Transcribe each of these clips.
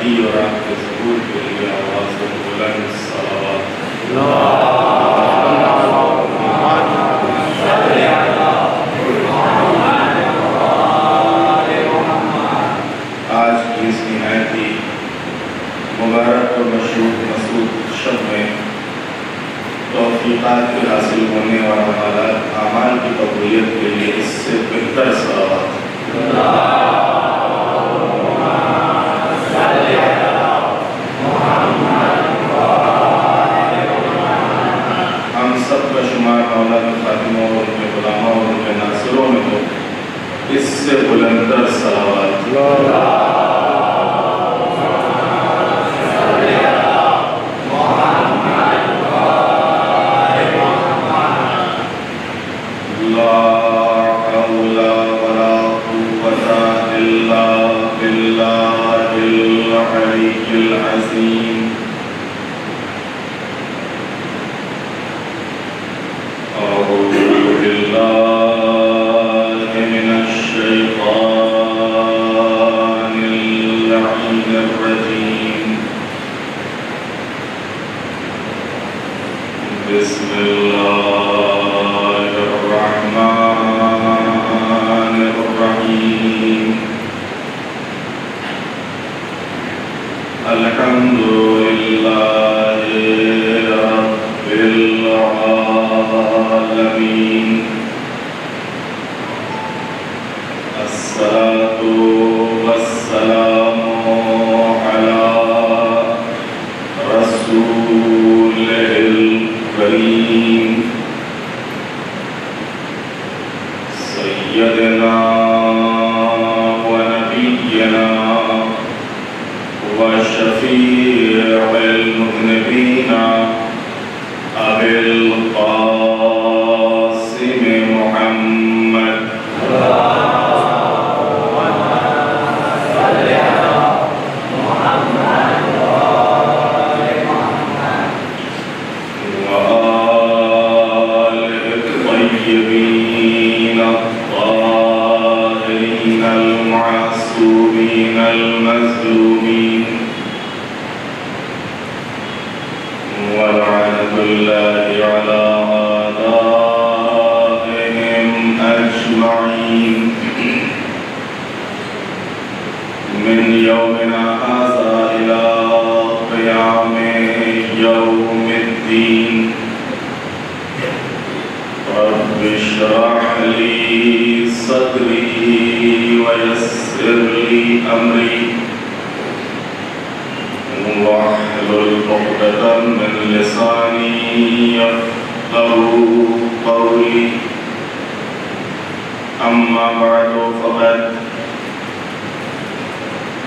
کی اور آپ کے ظہور کے لیے آواز بلند صلوات۔ آج کی اس نہایت ہی مبارک اور مسعود شب میں توفیقات کے حاصل ہونے اور اعمال کی قبولیت کے لیے اس سے بہتر صلوات۔ ہم سب کا شمار مولا کے خادموں اور ان کے غلاموں اور ان کے ناصروں میں ہو، اس سے بلندر صلوات۔ بسم اللہ الرحمن الرحیم۔ الحمد للہ رب العالمین، الصلاۃ والسلام علی رسول کریم سیدنا و نبینا و شفیع المذنبین ابی القاسم محمد المظلومين ولعنة الله على أعدائهم أجمعين من يومنا هذا إلى قيام يوم الدين رب اشرح لي صدري ويسر لي أمري واحلل عقدة من لساني يفقهوا قولي أما بعد فقد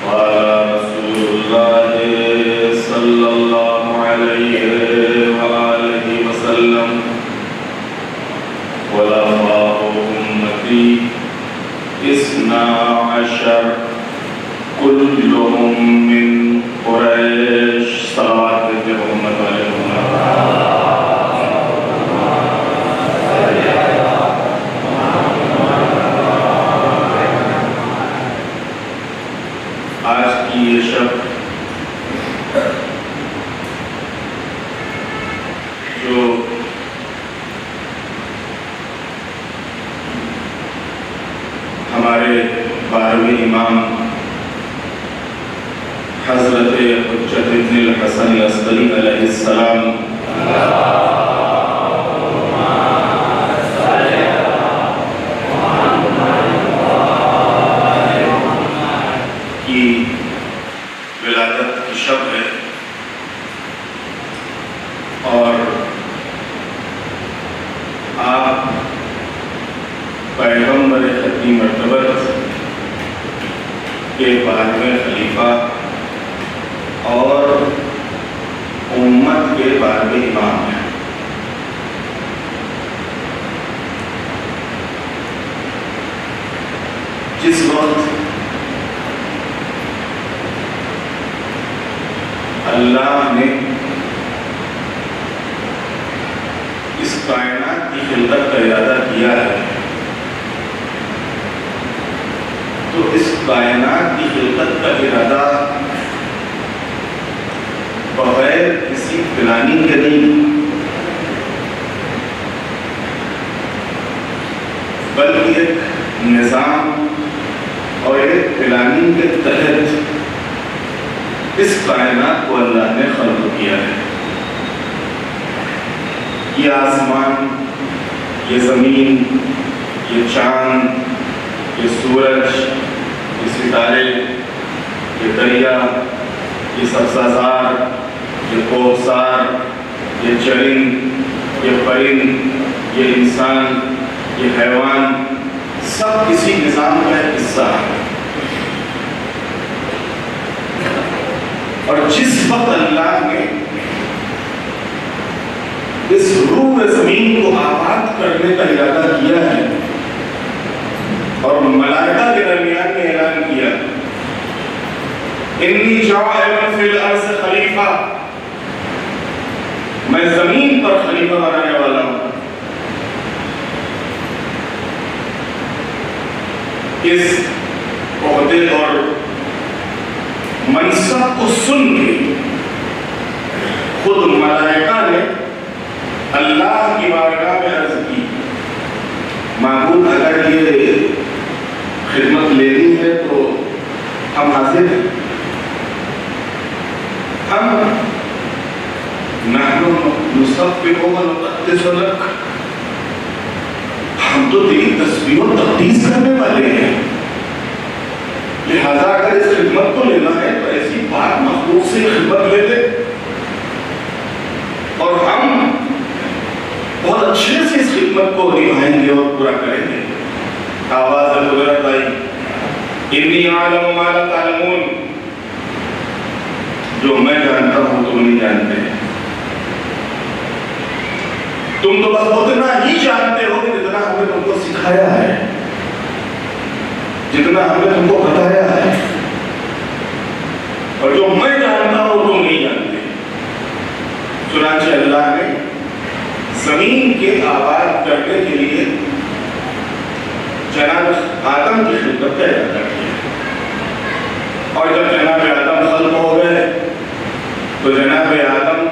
قال رسول الله صلى الله عليه وآله وسلم خلفاء أمتي 12 كلهم من قریش۔ صلوات دیتے محمد والے محمد۔ آج کی یہ شب جو ہمارے 12ویں امام حضرت حجت ابن الحسن العسقری علیہ السلام کی ولادت کی شب ہے، اور آپ پیغمبر ختمی مرتبت کے 12ویں خلیفہ اور امت کے 12ویں امام ہیں۔ جس وقت اللہ نے اس کائنات کی خلقت کا ارادہ کیا ہے تو اس کائنات کی خلقت کا ارادہ بغیر کسی پلاننگ کے نہیں، بلکہ ایک نظام اور ایک پلاننگ کے تحت اس کائنات کو اللہ نے خلق کیا ہے۔ یہ آسمان، یہ زمین، یہ چاند، یہ سورج، یہ ستارے، یہ دریا، یہ سبزہ، یہ کوسار، یہ چرند، یہ پرند، یہ انسان، یہ حیوان، سب کسی نظام کا ایک حصہ ہے۔ اور جس وقت اللہ نے اس روح زمین کو آباد کرنے کا ارادہ کیا ہے اور ملائکہ کے درمیان میں اعلان کیا انی جاعل فی الارض خلیفہ، میں زمین پر خلیفہ بنانے والا ہوں، اس عہدے اور منصب کو سن کے خود ملائکہ نے اللہ کی بارگاہ میں عرض کی، معبود اگر یہ خدمت لینی ہے تو ہم حاضر ہیں، ہم نحن نسبح ونقدس لک، ہم تو تیری تسبیح و تقدیس کرنے والے ہیں، لہذا اگر اس خدمت کو لینا ہے تو ایسی پاک مخلوق سے خدمت لے لے، اور ہم بہت اچھے سے اس خدمت کو نبھائیں گے اور پورا کریں گے۔ آواز قدرت آئی، انی اعلم ما لا تعلمون، جو میں جانتا ہوں تم نہیں جانتے، تم تو بس اتنا ہی جانتے ہو کہ جتنا ہم نے تم کو سکھایا ہے، جتنا ہم نے تم کو بتایا ہے، اور جو میں جانتا ہوں تم نہیں جانتے۔ چنانچہ اللہ نے زمین کے آباد کرنے کے لیے جناب آدم کی خدمت کا ارادہ کیا، اور جب جناب آدم خلق ہو گئے تو جناب آدم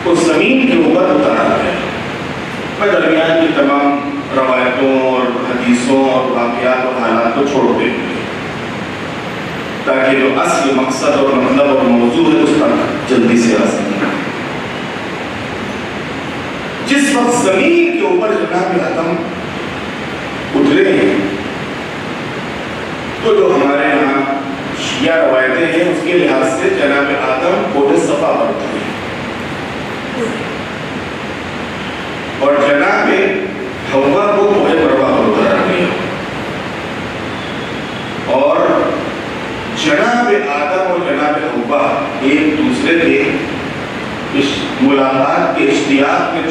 اس زمین کے اوپر اترا گیا۔ میں درمیان کی تمام روایتوں اور حدیثوں اور واقعات اور حالات کو چھوڑ دیں گے تاکہ جو اصل مقصد اور مطلب اور موضوع ہے اس پر جلدی سے آ سکیں۔ جس وقت زمین کے اوپر جناب آدم اترے ہیں تو جو ہمارے یہاں شیعہ روایتیں ہیں اس کے لحاظ سے جناب آدم کوہ صفا پر اترے اور جناب حوا کو کوہ مروا پر اتارا گیا، اور جناب آدم اور جناب حوا ایک دوسرے کے اس ملاقات کے اشتیاق میں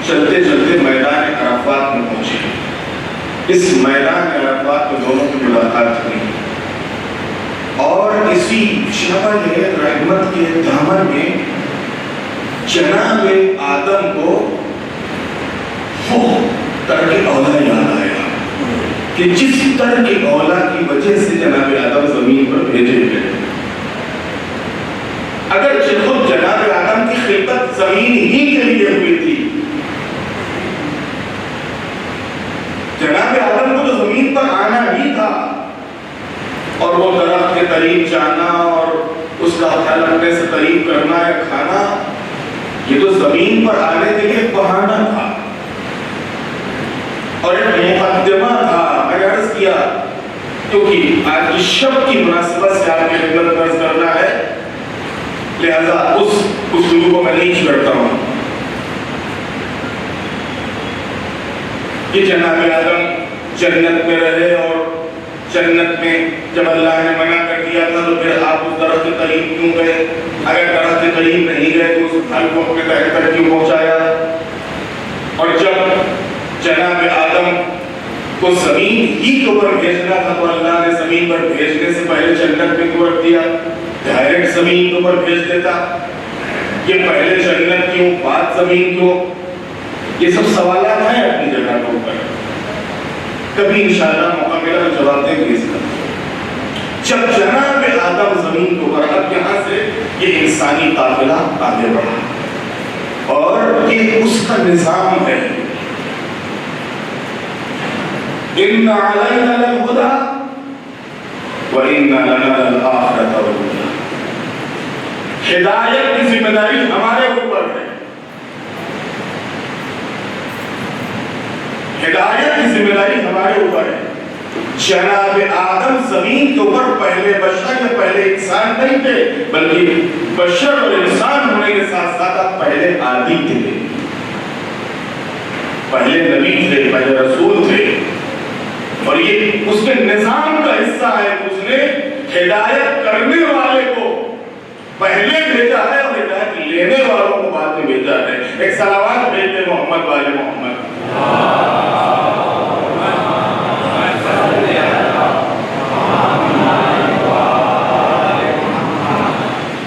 چلتے چلتے میدان عرفات میں پہنچے۔ اس میدان عرفات میں دونوں کی ملاقات ہوئی، اور اسی جبل رحمت کے دامن میں جناب آدم کو وہ ترک اولا یاد آیا کہ جس ترک اولا کی وجہ سے جناب آدم زمین پر بھیجے گئے۔ اگر خود جناب آدم کی خلقت زمین ہی کے لیے ہوئی تھی، جناب آدم کو تو زمین پر آنا ہی تھا، اور وہ درخت کے قریب جانا اور اس کا پھل اپنے سے قریب کرنا یا کھانا، یہ تو زمین پر آنے کے لیے بہانہ تھا اور ایک مقدمہ تھا۔ میں نے عرض کیا کیونکہ آج کی شب کی مناسبت سے آپ کی خدمت درج کرنا ہے، لہذا اس اسلوب کو میں نہیں چھوڑتا ہوں کہ جناب آدم جنت میں رہے، اور جنت میں جب اللہ نے منع کر دیا تھا تو پھر آپ اس درخت کے قریب کیوں گئے؟ اگر درخت کے قریب نہیں گئے تو اس پھل کو اپنے تحت تک کیوں پہنچایا؟ اور جب جناب آدم کو زمین ہی کے اوپر بھیجنا تھا تو اللہ نے زمین پر بھیجنے سے پہلے جنت میں کیوں رکھ دیا؟ ڈائریکٹ زمین کے اوپر بھیج دیتا، یہ پہلے جنت کیوں بعد زمین کیوں؟ یہ سب سوالات ہیں اپنی جگہ کے اوپر، کبھی انشاءاللہ موقع ملا تو جواب دیں گے اس کا۔ جب جناب آدم زمین کے اوپر، اب یہاں سے یہ انسانی قافلہ آگے بڑھا اور یہ اس کا نظام ہے. ان علینا للہدی وان لنا للآخرۃ والأولى. ہدایت کی ذمہ داری ہمارے اوپر ہے. ہدایت کی ذمہ داری ہمارے اوپر ہے. جناب آدم زمین کے اوپر پہلے بشر یا پہلے انسان نہیں تھے، بلکہ بشر اور انسان ہونے کے ساتھ ساتھ پہلے عادی تھے، پہلے نبی تھے، پہلے رسول تھے. اور یہ اس کے نظام کا حصہ ہے. اس نے ہدایت کرنے والے کو پہلے بھیجا ہے اور ہدایت لینے والوں کو بعد میں بھیجا ہے. ایک صلوات بھیجتے محمد والے محمد.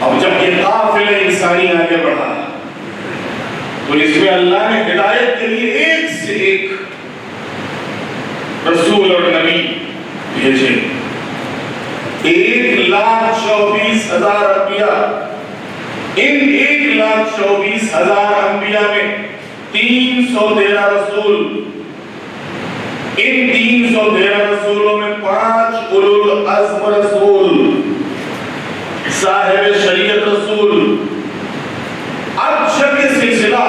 اب جب یہ قافلہ انسانی آگے بڑھا تو اس میں اللہ نے ہدایت کے لیے ایک سے ایک رسول اور نبی بھیجے. 1,24,000 انبیاء. ان 1,24,000 انبیاء میں 313 رسول. ان 313 رسولوں میں 5 اولو العزم رسول، صاحب شریعت رسول. اب جب یہ سلسلہ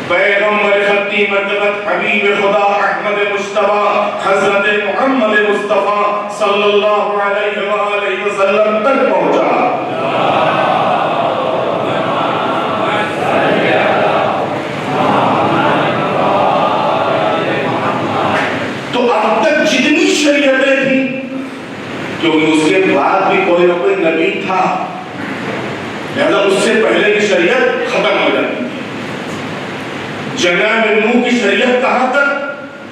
پیغمبر خطی مرتبت حبیب خدا احمد مصطفیٰ حضرت محمد مصطفیٰ صلی اللہ علیہ وآلہ وسلم تک پہنچا، تو اب تک جتنی شریعتیں تھیں، کیونکہ اس کے بعد بھی کوئی نہ کوئی نبی تھا، لہذا اس سے پہلے کی شریعت ختم ہو جاتی تھی. جناب نوح کی شریعت کہاں تک؟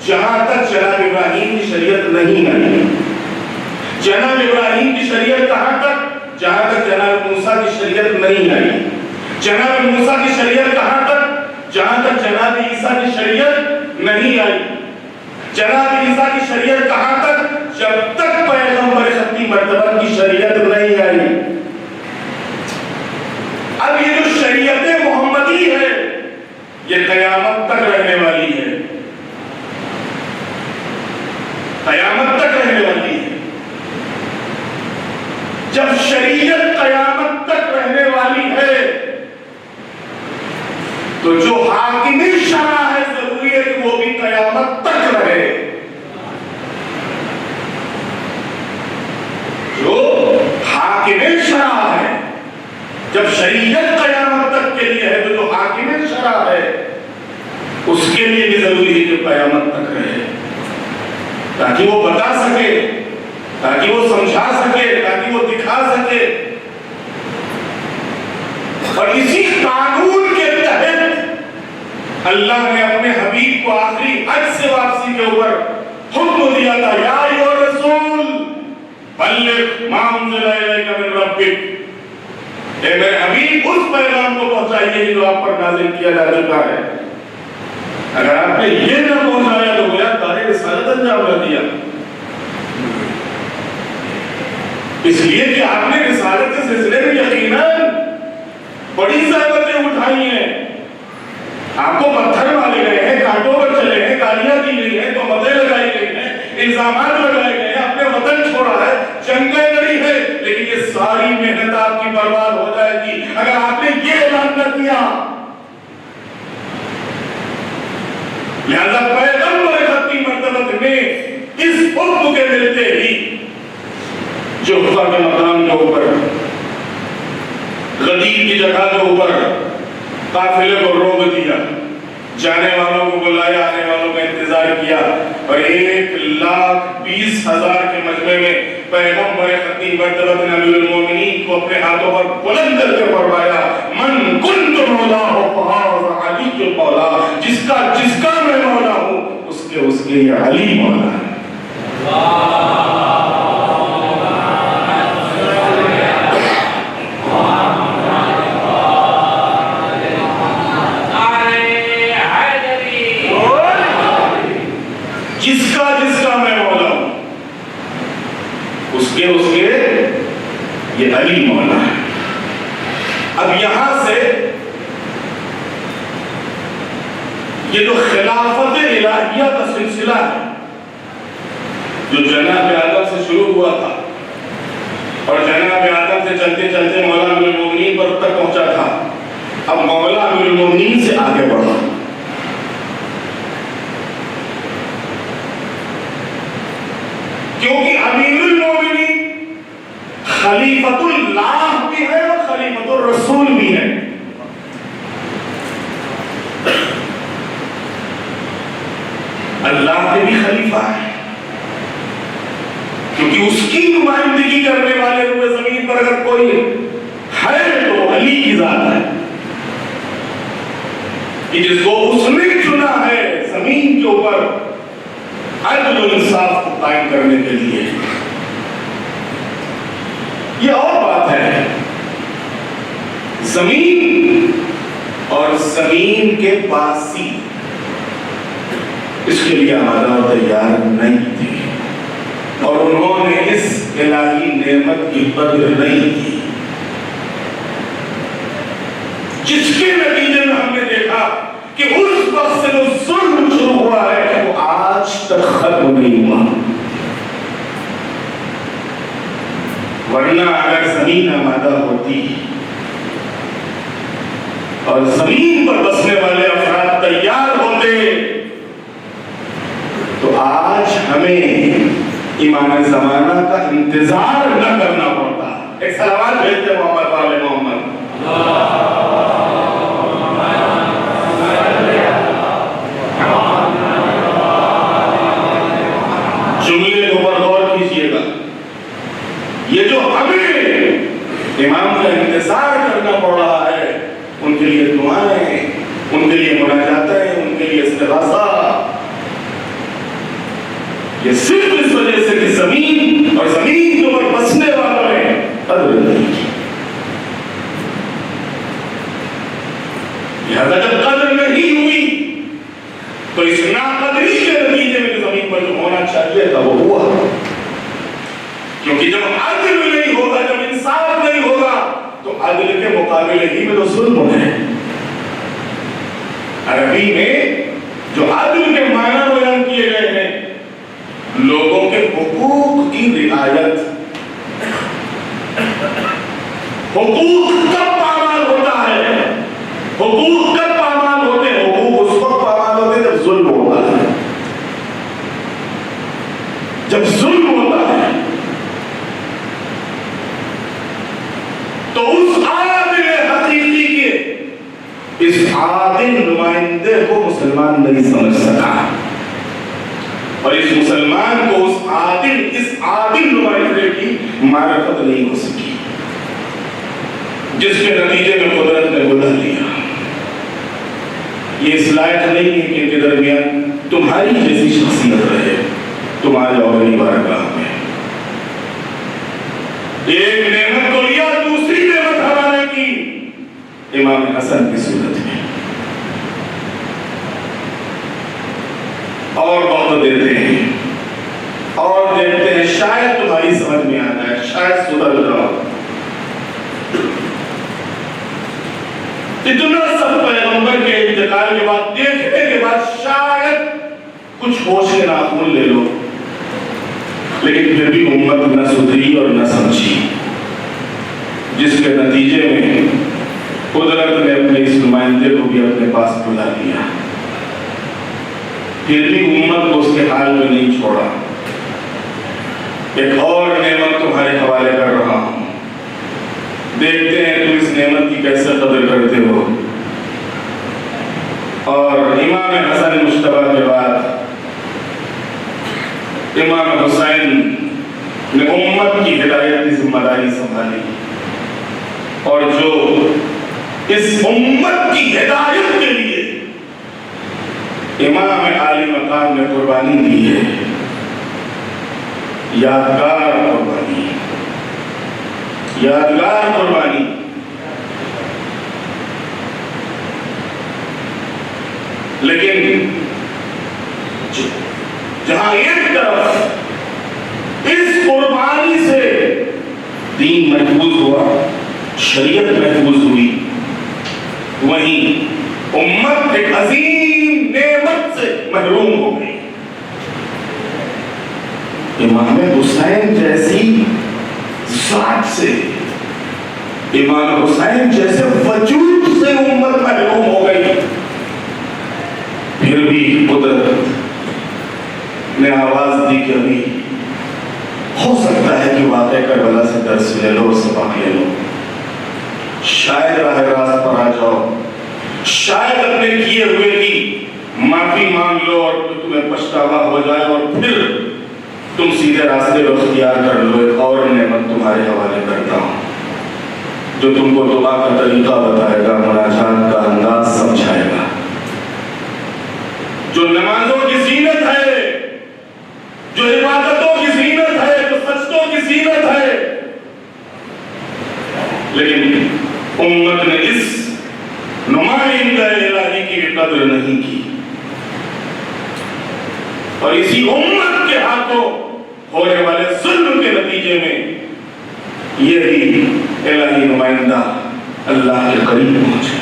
جہاں تک جناب ابراہیم کی شریعت نہیں آئی. جناب ابراہیم کی شریعت کہاں تک؟ جہاں تک جناب موسیٰ کی شریعت نہیں آئی. جناب موسیٰ کی شریعت کہاں تک؟ جہاں تک جناب عیسیٰ کی شریعت نہیں آئی. جناب عیسیٰ کی شریعت کہاں تک؟ جب تک پیغمبر خطی مرتبہ کی شریعت نہیں آئی. اب یہ جو شریعت محمدی ہے یہ قیامت تک رہنے والی ہے، قیامت تک رہنے والی ہے. جب شریعت قیامت تک رہنے والی ہے تو جو حاکم شرع ہے ضروری ہے کہ وہ بھی قیامت تک رہے. جو حاکم شرع ہے، جب شریعت قیامت تک کے لیے ہے تو جو حاکم شرع ہے اس کے لیے بھی ضروری ہے کہ قیامت تک رہے، تاکہ وہ بتا سکے، تاکہ وہ سمجھا سکے، تاکہ وہ دکھا سکے. اور اسی قانون کے تحت اللہ نے اپنے حبیب کو آخری حج سے واپسی کے اوپر حکم دیا تھا، یا ایھا الرسول بلغ ما انزل الیک من ربک. اے میرے حبیب اس پیغام کو پہنچائیے جو آپ پر نازل کیا جا چکا ہے. اگر آپ نے یہ نہ پہنچایا تو گویا کار رسالت انجام نہ دیا، اس لیے کہ آپ نے رسالت کے سلسلے میں یقیناً بڑی زحمتیں اٹھائی ہیں. آپ کو پتھر مارے گئے ہیں، کانٹوں پر چلے ہیں، گالیاں دی گئی ہیں، تہمتیں لگائی گئی ہیں، الزامات لگائے گئے ہیں، اپنے وطن چھوڑا ہے، جنگیں لڑی ہے، لیکن یہ ساری محنت آپ کی برباد ہو جائے گی اگر آپ نے یہ اعلان نہ کیا. لہذا پیغمبر خطی مرتبت نے اس حکم کے ملتے ہی جوفہ کے مقام کے اوپر، غدیر کی جگہ کے اوپر قافلے کو روک دیا، جانے والوں کو بلایا، آنے والوں کا انتظار کیا، اور 1,20,000 کے مجمع میں پیغمبر خطی مرتبت نے امیر المومنین کو اپنے ہاتھوں پر بلند کر کے فرمایا، من کنت مولاہ فہذا علی المولا. جس کا میں مولا ہوں اس کے یہ علی مولا ہے. جس کا میں مولا ہوں اس اس کے یہ علی مولا ہے. اب یہاں سے یہ جو خلافت الہیہ کا سلسلہ ہے جو جناب آدم سے شروع ہوا تھا اور جناب آدم سے چلتے چلتے مولا امیر المومنین پر تک پہنچا تھا، اب مولا امیر المومنین سے آگے بڑھا. کیونکہ امیر المومنین خلیفۃ اللہ بھی ہے اور خلیفۃ الرسول بھی ہے. اللہ کے بھی خلیفہ ہے کیونکہ اس کی نمائندگی کرنے والے روئے زمین پر اگر کوئی ہے تو وہ علی کی ذات ہے کہ جس کو اس نے چنا ہے زمین کے اوپر عدل و انصاف کو قائم کرنے کے لیے. یہ اور بات ہے، زمین اور زمین کے باسی اس کے لیے آمادہ و تیار نہیں تھی اور انہوں نے اس الہی نعمت کی قدر نہیں کی، جس کے نتیجے میں ہم نے دیکھا کہ اس وقت سے جو ظلم شروع ہوا ہے وہ آج تک ختم نہیں ہوا. ورنہ اگر زمین آمادہ ہوتی اور زمین پر بسنے والے افراد تیار ہوتے تو آج ہمیں امام زمانہ کا انتظار نہ کرنا پڑتا. ایک سلوات بھیجتے محمد والے محمد. جملے کے اوپر غور کیجئے گا، یہ جو ہمیں امام کا انتظار کرنا پڑ رہا ہے ان کے لیے دعائیں، ان کے لیے مناجاتیں، ان کے لیے استغاثہ، یہ صرف اس وجہ سے کہ زمین اور زمین کے اوپر بسنے والوں نے قدر نہیں کی. لہذا جب قدر نہیں ہوئی تو اس ناقدری کے نتیجے میں زمین پر جو ہونا چاہیے تھا وہ ہوا. کیونکہ جب عدل نہیں ہوگا، جب انصاف نہیں ہوگا تو عدل کے مقابلے ہی میں تو ظلم ہے. عربی میں جو عدل کے معنی بیان کیے گئے ہیں لوگوں کے حقوق کی رعایت. حقوق کب پامال ہوتا ہے؟ حقوق کب پامال ہوتے ہیں؟ حقوق اس وقت پامال ہوتے ہیں جب ظلم ہوتا ہے. جب ظلم ہوتا ہے تو اس عادل حقیقی کے اس عادل نمائندے کو مسلمان نہیں سمجھ سکا اور اس مسلمان کو اس عادل نمائندے کی معرفت نہیں ہو سکی، جس کے نتیجے میں قدرت نے بلا لیا. یہ اس لائق نہیں ہے کہ ان کے درمیان تمہاری جیسی شخصیت رہے. تم آ جاؤ میری بارگاہ میں. ایک نعمت کو لیا، دوسری نعمت حوالے کی امام حسن کی صورت میں. اور بہت دیتے ہیں اور دیکھتے ہیں، شاید تمہاری سمجھ میں آ جائے، شاید سدھر جاؤ. اتنا سب پیغمبر کے انتقال کے بعد دیکھنے کے بعد شاید کچھ ہوش کے ناخن لے لو، لیکن پھر بھی امت نہ سدھری اور نہ سمجھی، جس کے نتیجے میں قدرت نے اپنے اس نمائندے کو بھی اپنے پاس بلا لیا. پھر بھی امت کو اس کے حال میں نہیں چھوڑا. ایک اور نعمت تمہارے حوالے کر رہا ہوں، دیکھتے ہیں تم اس نعمت کی کیسے قدر کرتے ہو. اور امام حسن مجتبیٰ کے بعد امام حسین نے امت کی ہدایت کی ذمہ داری سنبھالی اور جو اس امت کی ہدایت کے لیے امام عالی مقام نے قربانی دی ہے، یادگار قربانی، یادگار قربانی. لیکن جہاں ایک طرف اس قربانی سے دین محفوظ ہوا، شریعت محفوظ ہوئی، وہیں امت ایک عظیم نعمت سے محروم ہو گئی۔ امام حسین جیسی ذات سے، امام حسین جیسے وجود سے امت محروم ہو گئی، پھر بھی قدرت نے آواز دی کہ ابھی ہو سکتا ہے کہ واقع کربلا سے درس لے لو، سبق لے لو، شاید راہ راست پر آ جاؤ، شاید اپنے کیے ہوئے کی معافی مانگ لو اور تمہیں پچھتاوا ہو جائے اور پھر تم سیدھے راستے کو اختیار کر لو۔ ایک اور نعمت تمہارے حوالے کرتا ہوں جو تم کو دعا کا طریقہ بتائے گا، مناجات کا انداز سمجھائے گا، جو نمازوں کی زینت ہے، جو عبادتوں کی زینت ہے، جو سجدوں کی زینت ہے، لیکن امت نے اس نمائندہ الہی کی قدر نہیں کی، اور اسی امت کے ہاتھوں ہونے والے ظلم کے نتیجے میں یہی الہی نمائندہ اللہ کے قریب پہنچے۔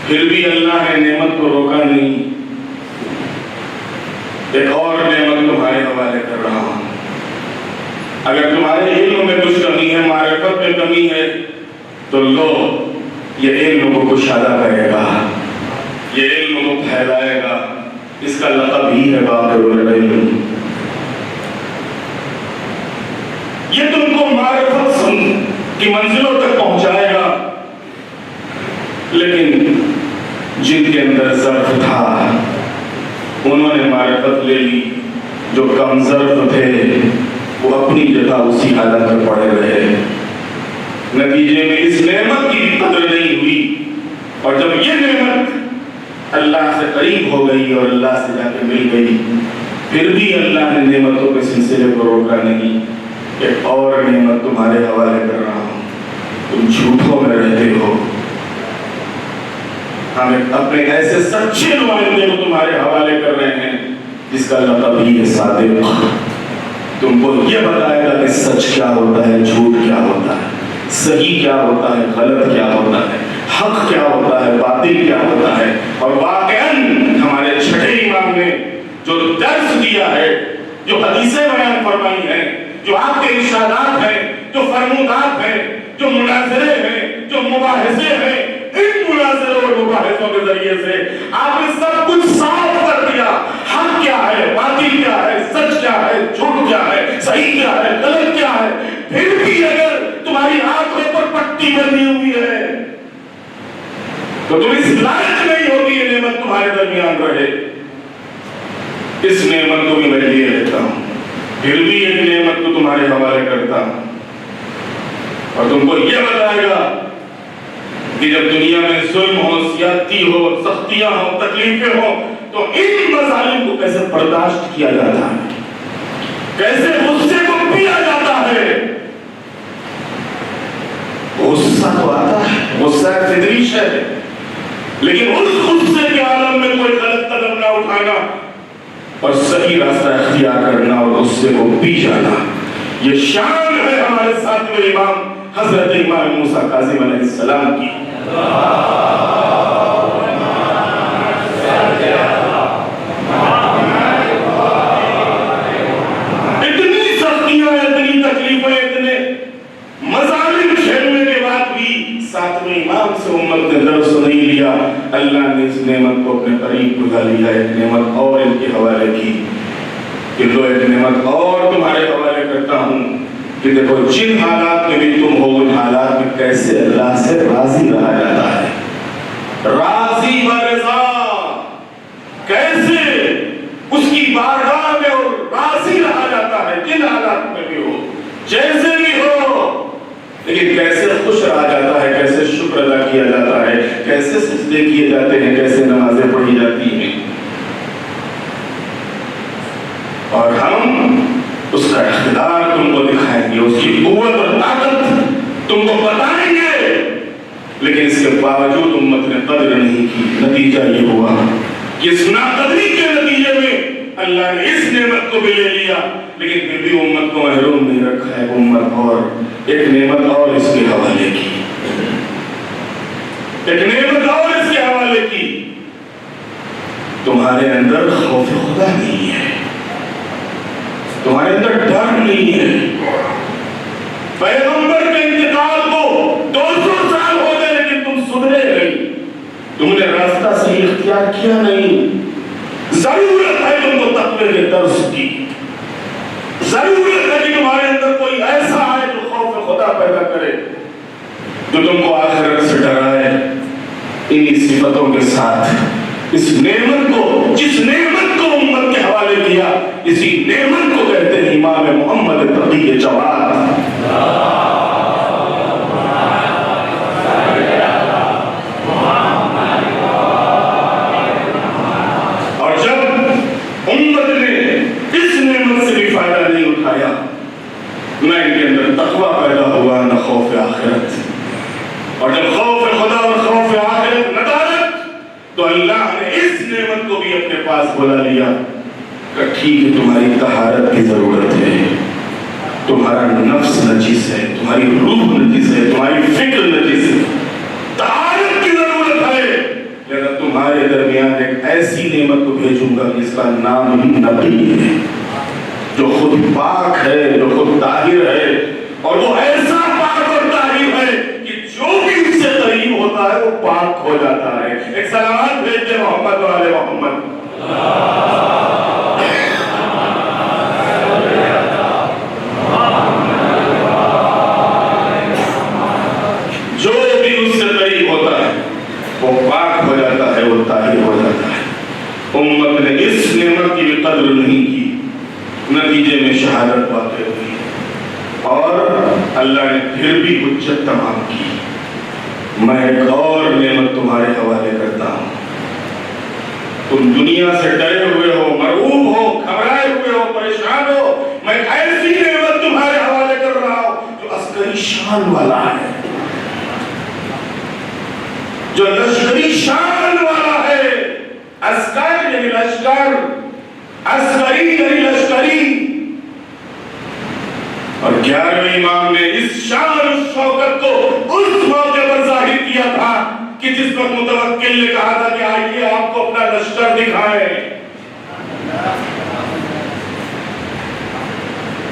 پھر بھی اللہ نے نعمت کو روکا نہیں۔ ایک اور نعمت تمہارے حوالے کر رہا ہوں، اگر تمہارے علم میں کچھ کمی ہے، معرفت میں کمی ہے، تو لو، یہ علم کو کشادہ کرے گا، یہ علم کو پھیلائے گا، اس کا لقب ہی ہے باب العلم۔ یہ تم کو معرفت کی منزلوں تک پہنچائے گا، لیکن جن کے اندر ظرف تھا انہوں نے معرفت لے لی، جو کم ظرف تھے وہ اپنی جگہ اسی حالت میں پڑے رہے، نتیجے میں اس نعمت کی بھی قدر نہیں ہوئی، اور جب یہ نعمت اللہ سے قریب ہو گئی اور اللہ سے جا کے مل گئی، پھر بھی اللہ نے نعمتوں کے سلسلے کو روکا نہیں۔ ایک اور نعمت تمہارے حوالے کر رہا ہوں، تم جھوٹوں میں رہتے ہو، ہم اپنے ایسے سچے نمائندے کو تمہارے حوالے کر رہے ہیں جس کا لقب ہی ہے صادق۔ تم کو یہ بتائے گا کہ سچ کیا ہوتا ہے، جھوٹ کیا ہوتا ہے، صحیح کیا ہوتا ہے، غلط کیا ہوتا ہے، حق کیا ہوتا ہے، باطل کیا ہوتا ہے۔ اور واقعاً ہمارے چھٹے امام نے جو درس دیا ہے، جو حدیثیں بیان فرمائی ہیں، جو آپ کے ارشادات ہیں، جو فرمودات ہیں، جو مناظرے ہیں، جو مباحثے ہیں، ان مناظروں اور مباحثوں کے ذریعے سے آپ نے سب کچھ صاف کر دیا، حق کیا ہے، باطل کیا ہے، سچ کیا ہے، جھوٹ کیا ہے، صحیح کیا ہے، غلط کیا ہے۔ پھر بھی اگر تمہاری آنکھوں پر پٹی بندھی ہوئی ہے تو تم اس لائق نہیں ہوگی یہ نعمت تمہارے درمیان رہے۔ اس نعمت کو بھی میں لیے رہتا ہوں، پھر بھی ایک نعمت کو تمہارے حوالے کرتا ہوں، اور تم کو یہ بتائے گا کہ جب دنیا میں ظلم ہو، زیادتی ہو، سختیاں ہو، تکلیفیں ہو، تو ان مظالم کو کیسے برداشت کیا جاتا ہے، کیسے غصے کو پیا جاتا ہے۔ غصہ تو آتا ہے، غصہ فطری ہے، لیکن اس غصے کے عالم میں کوئی غلط قدم نہ اٹھانا اور صحیح راستہ اختیار کرنا اور غصے کو پی جانا، یہ شان ہے ہمارے ساتویں امام حضرت امام موسیٰ کاظم علیہ السلام کی۔ اتنی سختیاں، اتنی تکلیفیں، اتنے مظالم جھیلنے کے بعد بھی ساتویں امام سے امت نے درس نہیں لیا۔ اللہ نے اس نعمت کو اپنے قریب بلا لیا، ایک نعمت اور ان کے حوالے کی کہ لو، ایک نعمت اور تمہارے حوالے کرتا ہوں کہ دیکھو جن حالات میں بھی تم ہو، ان حالات میں کیسے اللہ سے راضی رہا جاتا ہے، راضی و رضا، کیسے اس کی بارگاہ میں راضی رہا جاتا ہے، جن حالات میں بھی ہو، جیسے بھی ہو، لیکن کیسے خوش رہا جاتا ہے، کیسے شکر ادا کیا جاتا ہے، کیسے سجدے کیے جاتے ہیں، کیسے نمازیں پڑھی جاتی ہیں، اور ہم اس کا اقتدار تم کو دکھائیں گے، اس کی قوت اور طاقت تم کو بتائیں گے، لیکن اس کے باوجود امت نے قدر نہیں کی۔ نتیجہ یہ ہوا کہ اس ناقدری کے نتیجے میں اللہ نے اس نعمت کو بھی لے لیا لیکن پھر بھی امت کو محروم نہیں رکھا ہے. امت اور ایک نعمت اور اس کے حوالے کی, ایک نعمت اور اس کے حوالے کی. تمہارے اندر خوف خدا نہیں ہے, تمہارے اندر ڈر نہیں ہے. پیغمبر کے انتقال کو 200 سال ہو گئے لیکن تم سدھرے نہیں, تم نے راستہ صحیح اختیار کیا نہیں. ضرورت ہے تم کو تقوی کے درس کی, ضرورت ہے کہ تمہارے اندر کوئی ایسا آئے جو خوف خدا پیدا کرے, جو تم کو آخرت سے ڈرائے. انہی صفتوں کے ساتھ اس نعمت کو, جس نعمت کو امت کے حوالے کیا, اسی نعمت کو کہتے ہیں امام محمد تقی جواد. اور جب امت نے اس نعمت سے بھی فائدہ نہیں اٹھایا, نہ ان کے اندر تقویٰ پیدا ہوا نہ خوف آخرت. اور جب خوف خدا اور خوف آخرت نہ ڈالت تو اللہ نے اس نعمت کو بھی اپنے پاس بلا لیا کہ ٹھیک ہے تمہاری طہارت کی ضرورت ہے, تمہارا نفس نجس ہے, تمہاری روح نجس ہے, تمہاری فکر نجس ہے, طہارت کی ضرورت ہے. لہذا تمہارے درمیان ایک ایسی نعمت کو بھیجوں گا جس کا نام ہی نبی ہے, جو خود پاک ہے, جو خود طاہر ہے, اور وہ ایسا پاک اور طاہر ہے کہ جو بھی اس سے قریب ہوتا ہے وہ پاک ہو جاتا ہے. ایک سلامات بھیجتے محمد والے محمد. جو بھی اس سے قریب ہوتا ہے وہ پاک ہو جاتا ہے, وہ طاہر ہو جاتا ہے. امت نے اس نعمت کی بھی قدر نہیں کی, نتیجے میں شہادت واقع ہوئی اور اللہ نے پھر بھی حجت تمام کی. میں ایک اور نعمت تمہارے حوالے کرتا ہوں. تم دنیا سے ڈرے ہوئے ہو, مرعوب ہو, گھبرائے ہوئے ہو, پریشان ہو, میں ایسی نعمت تمہارے حوالے کر رہا ہوں جو عسکری شان والا ہے, جو لشکری شان والا ہے. عسکر یعنی لشکر, عسکری یعنی لشکری. اور 11ویں امام نے اس شان اور شوکت کو اس موقع پر ظاہر کیا تھا کہ جس وقت متوکل نے کہا تھا کہ آئیے آپ کو اپنا لشکر دکھائیں,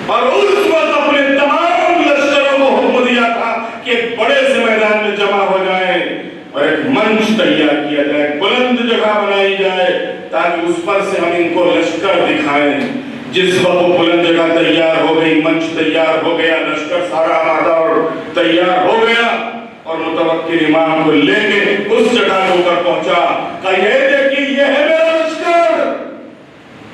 اور اس وقت اپنے تمام لشکروں کو حکم دیا تھا کہ ایک بڑے سے میدان میں جمع ہو جائیں اور ایک منچ تیار کیا جائے, ایک بلند جگہ بنائی جائے تاکہ اس پر سے ہم ان کو لشکر دکھائیں. جس وقت وہ بلند جگہ تیار ہو گئی, منچ تیار ہو گیا, لشکر سارا آمادہ اور تیار ہو گیا, اور متوکل امام کو لے کے اس جگہ کے اوپر پہنچا, کہا یہ دیکھیے یہ ہے میرا لشکر.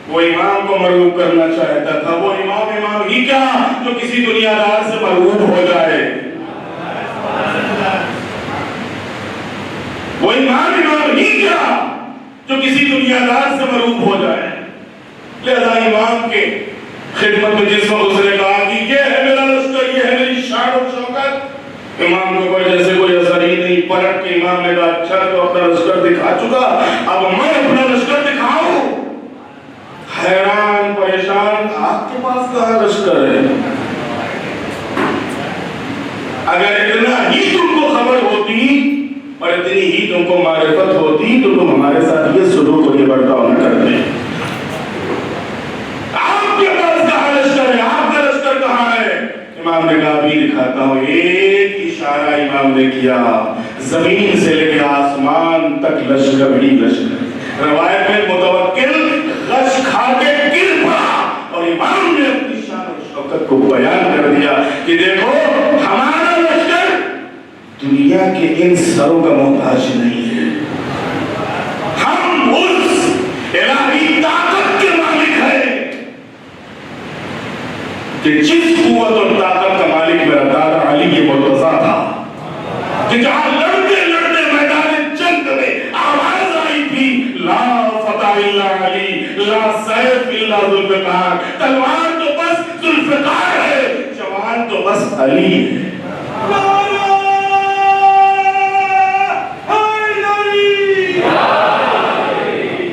وہ امام کو مرعوب کرنا چاہتا تھا. وہ امام ہی کیا جو کسی دنیا دار سے مرعوب ہو جائے. وہ امام ہی کیا جو کسی دنیا دار سے مرعوب ہو جائے. لہذا امام کے خدمت میں جس وقت اس نے کہا کہ یہ ہے میرا لشکر, یہ ہے میری شان اور شوکت, امام کو کوئی جیسے کوئی اثر ہی نہیں. پلٹ کے امام نے کہا اچھا تو اپنا لشکر دکھا چکا, اب میں اپنا لشکر دکھاؤں. حیران پریشان, آپ کے پاس کہاں لشکر ہے؟ اگر اتنا ہی تم کو خبر ہوتی اور اتنی ہی تم کو معرفت ہوتی تو تم ہمارے ساتھ یہ سلوک اور یہ برتاؤ نہ کرتے. آپ کے پاس کہاں لشکر ہے, آپ کا لشکر کہاں ہے؟ امام نے کہا بھی دکھاتا ہوں. ایک اشارہ امام نے کیا, زمین سے لے کے آسمان تک لشکر ہی لشکر. روایت میں متوکل غش کھا کے گر پڑا اور امام نے اپنی شان اور شوکت کو بیان کر دیا کہ دیکھو ہمارا لشکر دنیا کے ان سروں کا محتاج نہیں ہے, ہم اس الہی طاقت کے مالک ہیں کہ جس قوت اور طاقت کا مالک میرا دادا علی مرتضیٰ تھا, کہ جہاں لڑتے لڑتے میدان جنگ میں آواز آئی تھی لا فتح الا علی, لا سیف الا ذوالفقار, تلوار تو بس ذوالفقار ہے, جوان تو بس علی ہے.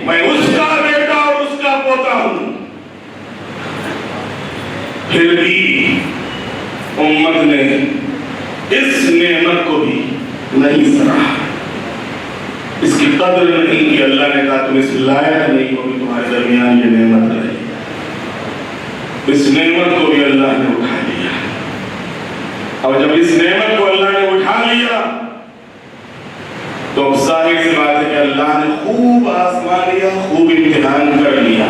میں اس کا بیٹا اور اس کا پوتا ہوں, پھر بھی امت نے اس نعمت کو بھی نہیں سراہا، اس کی قدر نہیں کی۔ اللہ نے کہا تم اس لائق نہیں ہو کہ تمہارے درمیان یہ نعمت رہے۔ اس نعمت کو بھی اللہ نے اٹھا لیا، اور جب اس نعمت کو اللہ نے اٹھا لیا تو اب ظاہر سی بات ہے کہ اللہ نے خوب آزما لیا، خوب امتحان کر لیا۔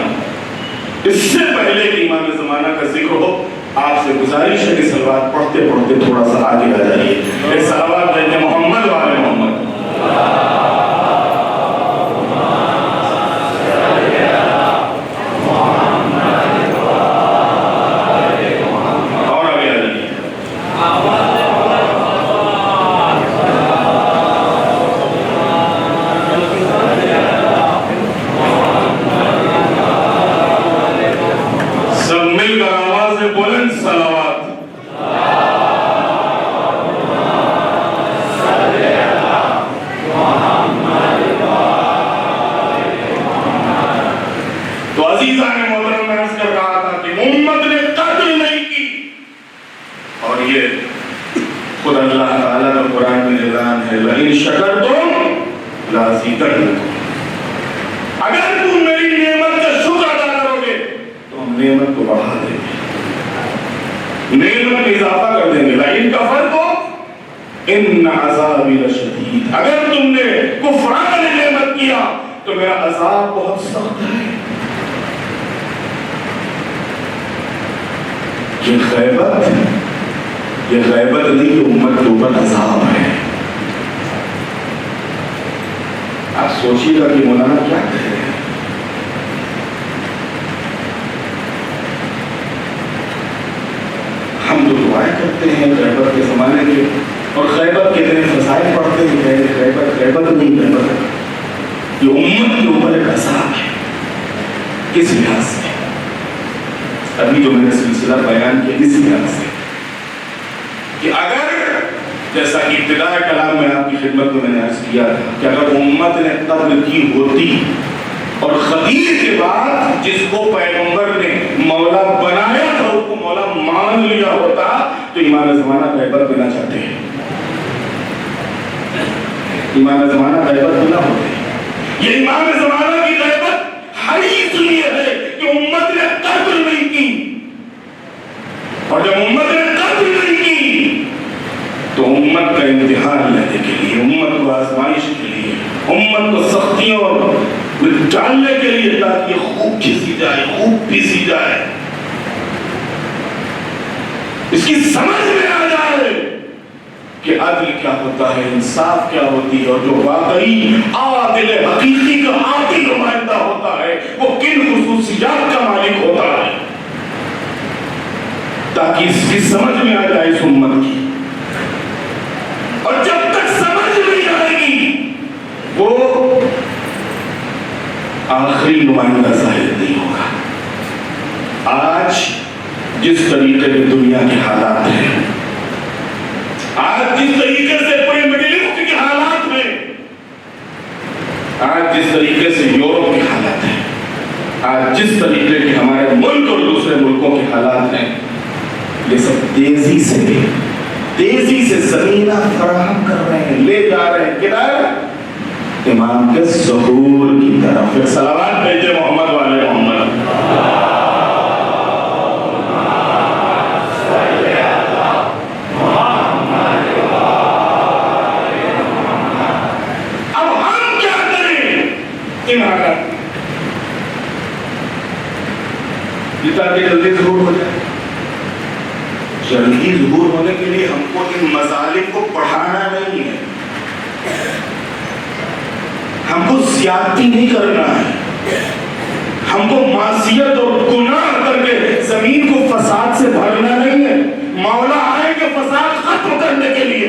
اس سے پہلے کہ امام زمانہ کا ذکر ہو، آپ سے گزارش ہے کہ صلوات پڑھتے پڑھتے تھوڑا سا آگے آ جائیے۔ ایک صلوات بھیجیں محمد وعلى محمد۔ اور آگے آ جائیے۔ سب مل کر آواز بلند صلوات۔ تو عزیزان محترم میں عرض کر رہا تھا کہ امت نے قدر نہیں کی، اور یہ خود اللہ تعالیٰ کا قرآن میں اعلان ہے لئن شکرتم لازیدنکم، اگر تم میری نعمت کا شکر ادا کرو گے تو ہم نعمت کو بڑھا دیں گے، نعمت میں اضافہ کر دیں گے۔ لئن کفرتم ان عذابی لشدید، اگر تم نے کفران نعمت کیا تو میرا عذاب بہت سخت ہے۔ یہ غیبت نہیں، یہ امت کے اوپر عذاب ہے۔ آپ سوچیے گا کہ مولانا کیا کہہ رہے ہیں۔ ہم تو دعائیں کرتے ہیں غیبت کے زمانے کے، اور غیبت کے اتنے فضائل پڑھتے ہیں کہ غیبت نہیں، غیبت یہ امت کے اوپر ایک عذاب ہے۔ کس لحاظ سے؟ ابھی جو میں نے سلسلہ بیان کیا اس لحاظ سے کہ اگر جیسا کہ ابتداء کلام میں آپ کی خدمت میں نے عرض کیا تھا کہ اگر امت نے قدر کی ہوتی اور خدیر کے بعد جس کو پیغمبر نے مولا بنایا تھا اس کو مولا مان لیا ہوتا تو امام زمانہ غیبت میں نہ چاہتے ہیں، امام زمانہ غیبت میں نہ ہوتے۔ یہ امام زمانہ کی غیبت حدیث یہ ہے کہ امت نے قدر نہیں کی، اور جب امت نے قدر نہیں کی تو امت کا امتحان لینے کے لیے، امت کو آزمائش کے لیے، امت کو سختیوں ڈالنے کے لیے تاکہ خوب کھسی جائے، خوب پیسی جائے، اس کی سمجھ میں آ جائے کہ عدل کیا ہوتا ہے، انصاف کیا ہوتی ہے، اور جو واقعی عادل حقیقی کا عادل نمائندہ ہوتا ہے وہ کن خصوصیات کا مالک ہوتا ہے، تاکہ اس کی سمجھ میں آ جائے اس امت کی۔ اور جب تک سمجھ نہیں آئے گی وہ آخری نمائندہ ظاہر نہیں ہوگا۔ آج جس طریقے کے دنیا کے حالات ہیں، آج جس طریقے سے پورے مڈل ایسٹ کے حالات ہیں، آج جس طریقے سے یورپ کے حالات ہیں، آج جس طریقے کے ہمارے ملک اور دوسرے ملکوں کے حالات ہیں، یہ سب تیزی سے زمینہ فراہم کر رہے ہیں، لے جا رہے ہیں کدھر؟ امام کے ظہور کی طرف۔ ایک صلوات بھیجے محمد والے محمد۔ اب ہم کیا کریں ان حالات یہ تاکہ جلدی ظہور ہو جائے؟ جلدی ظہور ہونے کے لیے ہم کو ان مظالم کو پڑھانا نہیں ہے، ہم کو زیادتی نہیں کرنا ہے، ہم کو معصیت اور گناہ کر کے زمین کو فساد سے بھرنا نہیں ہے۔ مولا آئے گے فساد ختم کرنے کے لیے،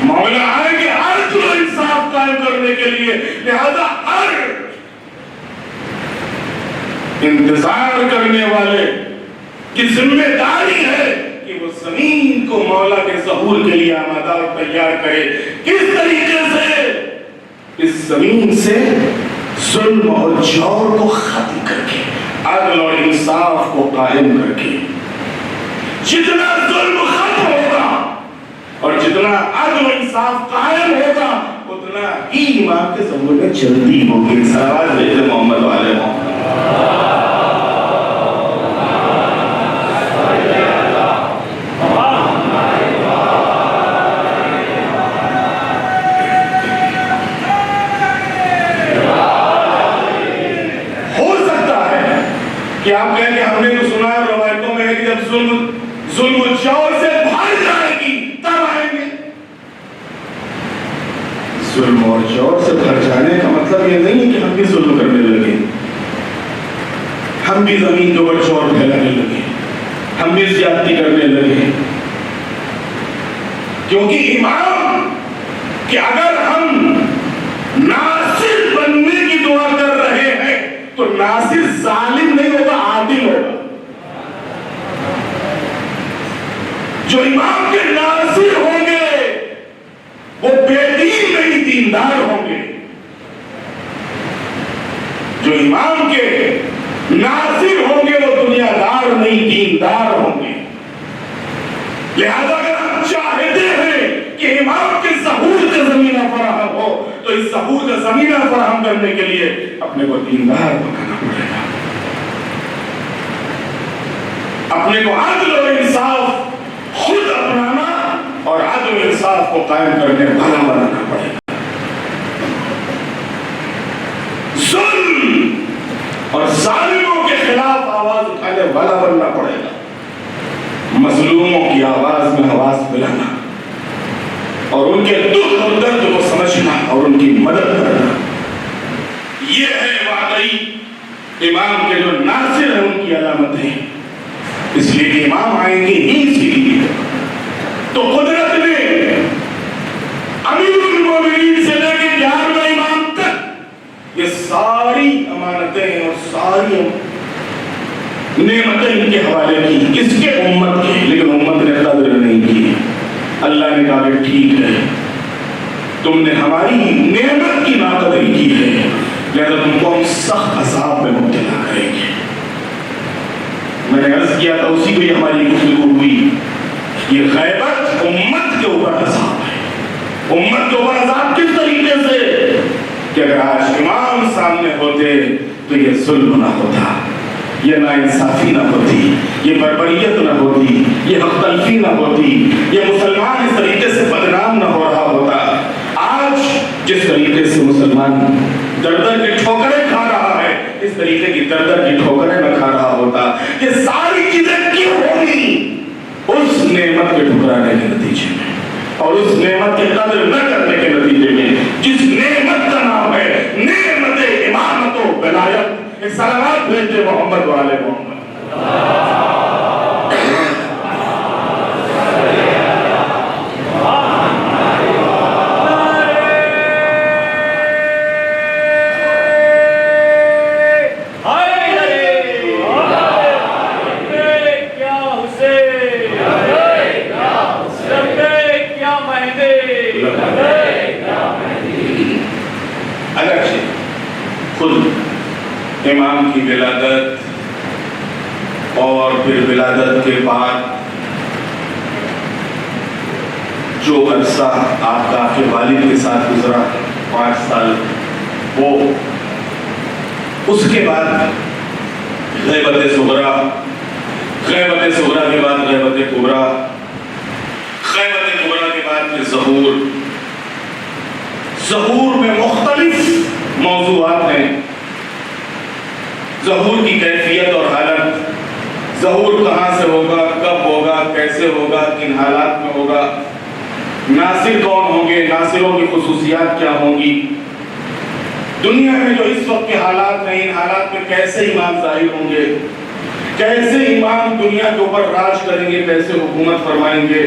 مولا آئے گے عدل و انصاف قائم کرنے کے لیے، لہذا ہر انتظار کرنے والے کی ذمہ داری ہے کہ وہ زمین کو مولا کے ظہور کے لیے آمادہ اور تیار کرے۔ کس طریقے سے؟ اس زمین سے ظلم اور جور کو ختم کر کے عدل اور انصاف انصاف کو قائم کر کے جتنا ظلم ختم ہوگا اور جتنا عدل و انصاف قائم ہوگا اتنا ہی امام کے ظہور میں جلدی ہوگی. صلوات بھیجے محمد والے محمد. کہ آپ کہیں کہ ہم نے تو سنا ہے روایتوں میں ہے کہ جب ظلم و جور سے بھر جائے گی تب آئیں گے. ظلم اور جور سے بھر جانے کا مطلب یہ نہیں ہے کہ ہم بھی ظلم کرنے لگے, ہم بھی زمین کے اوپر جور پھیلانے لگے, ہم بھی زیادتی کرنے لگے. کیونکہ امام کہ اگر ہم ناصر بننے کی دعا کر رہے ہیں تو ناصر ظالم نہیں ہوگا, عادل ہوگا. جو امام کے ناصر ہوں گے وہ بے دین نہیں دیندار ہوں گے. جو امام کے ناصر ہوں گے وہ دنیا دار نہیں دیندار ہوں گے. لہذا اگر ہم چاہتے ہیں کہ امام کے ظہور کا زمینہ فراہم ہو تو اس ظہور کا زمینہ فراہم کرنے کے لیے اپنے کو دیندار بنانا پڑے گا, اپنے کو عدل و انصاف خود اپنانا اور عدل و انصاف کو قائم کرنے والا بنانا پڑے گا. ظلم اور ظالموں کے خلاف آواز اٹھانے والا بننا پڑے گا. مظلوموں کی آواز میں آواز ملانا اور ان کے دکھ اور درد کو سمجھنا اور ان کی مدد کرنا, یہ ہے واقعی امام کے جو ناصر ہیں ان کی علامتیں. اس لیے کہ امام آئیں گے ہی اسی لیے. تو قدرت نے امیر المومنین سے لے کے 11ویں امام تک یہ ساری امانتیں اور ساری نعمتیں ان کے حوالے کی, اس کے امت کے. لیکن امت نے قدر نہیں کی. اللہ نے کہا کہ ٹھیک ہے, تم نے ہماری نعمت کی ناقدری کی ہے, لہذا تم کو ہم سخت عذاب میں مبتلا کریں گے. میں نے عرض کیا تھا اسی کو ہماری گفتگو ہوئی. یہ غیبت امت کے اوپر عذاب ہے. امت کے اوپر عذاب کس طریقے سے کہ اگر آج امام سامنے ہوتے تو یہ ظلم نہ ہوتا, یہ ناانصافی نہ ہوتی, یہ بربریت نہ ہوتی, یہ حق تلفی نہ ہوتی, یہ مسلمان اس طریقے سے بدنام نہ ہو رہا ہوتا. آج جس طریقے سے مسلمان در در کی ٹھوکریں کھا رہا ہے اس طریقے کی در در کی ٹھوکریں نہ کھا رہا ہوتا. یہ ساری چیزیں کیوں ہوگی؟ اس نعمت کے ٹھکرانے کے نتیجے میں اور اس نعمت کی قدر نہ کرنے کے نتیجے میں, جس نعمت کا نام ہے نعمت امامت و ولایت. ایک صلوات بھیجتے محمد والے محمد. امام کی ولادت اور پھر ولادت کے بعد جو عرصہ آپ کا آپ کے والد کے ساتھ گزرا 5 سال, وہ اس کے بعد غیبت صغرا, غیبت صغرا کے بعد غیبت کبرا, غیبت کبرا کے بعد پھر ظہور. ظہور میں مختلف موضوعات ہیں. ظہور کی کیفیت اور حالت, ظہور کہاں سے ہوگا, کب ہوگا, کیسے ہوگا, کن حالات میں ہوگا, ناصر کون ہوں گے, ناصروں کی خصوصیات کیا ہوں گی, دنیا میں جو اس وقت کے حالات ہیں ان حالات میں کیسے امام ظاہر ہوں گے, کیسے امام دنیا کے اوپر راج کریں گے, کیسے حکومت فرمائیں گے.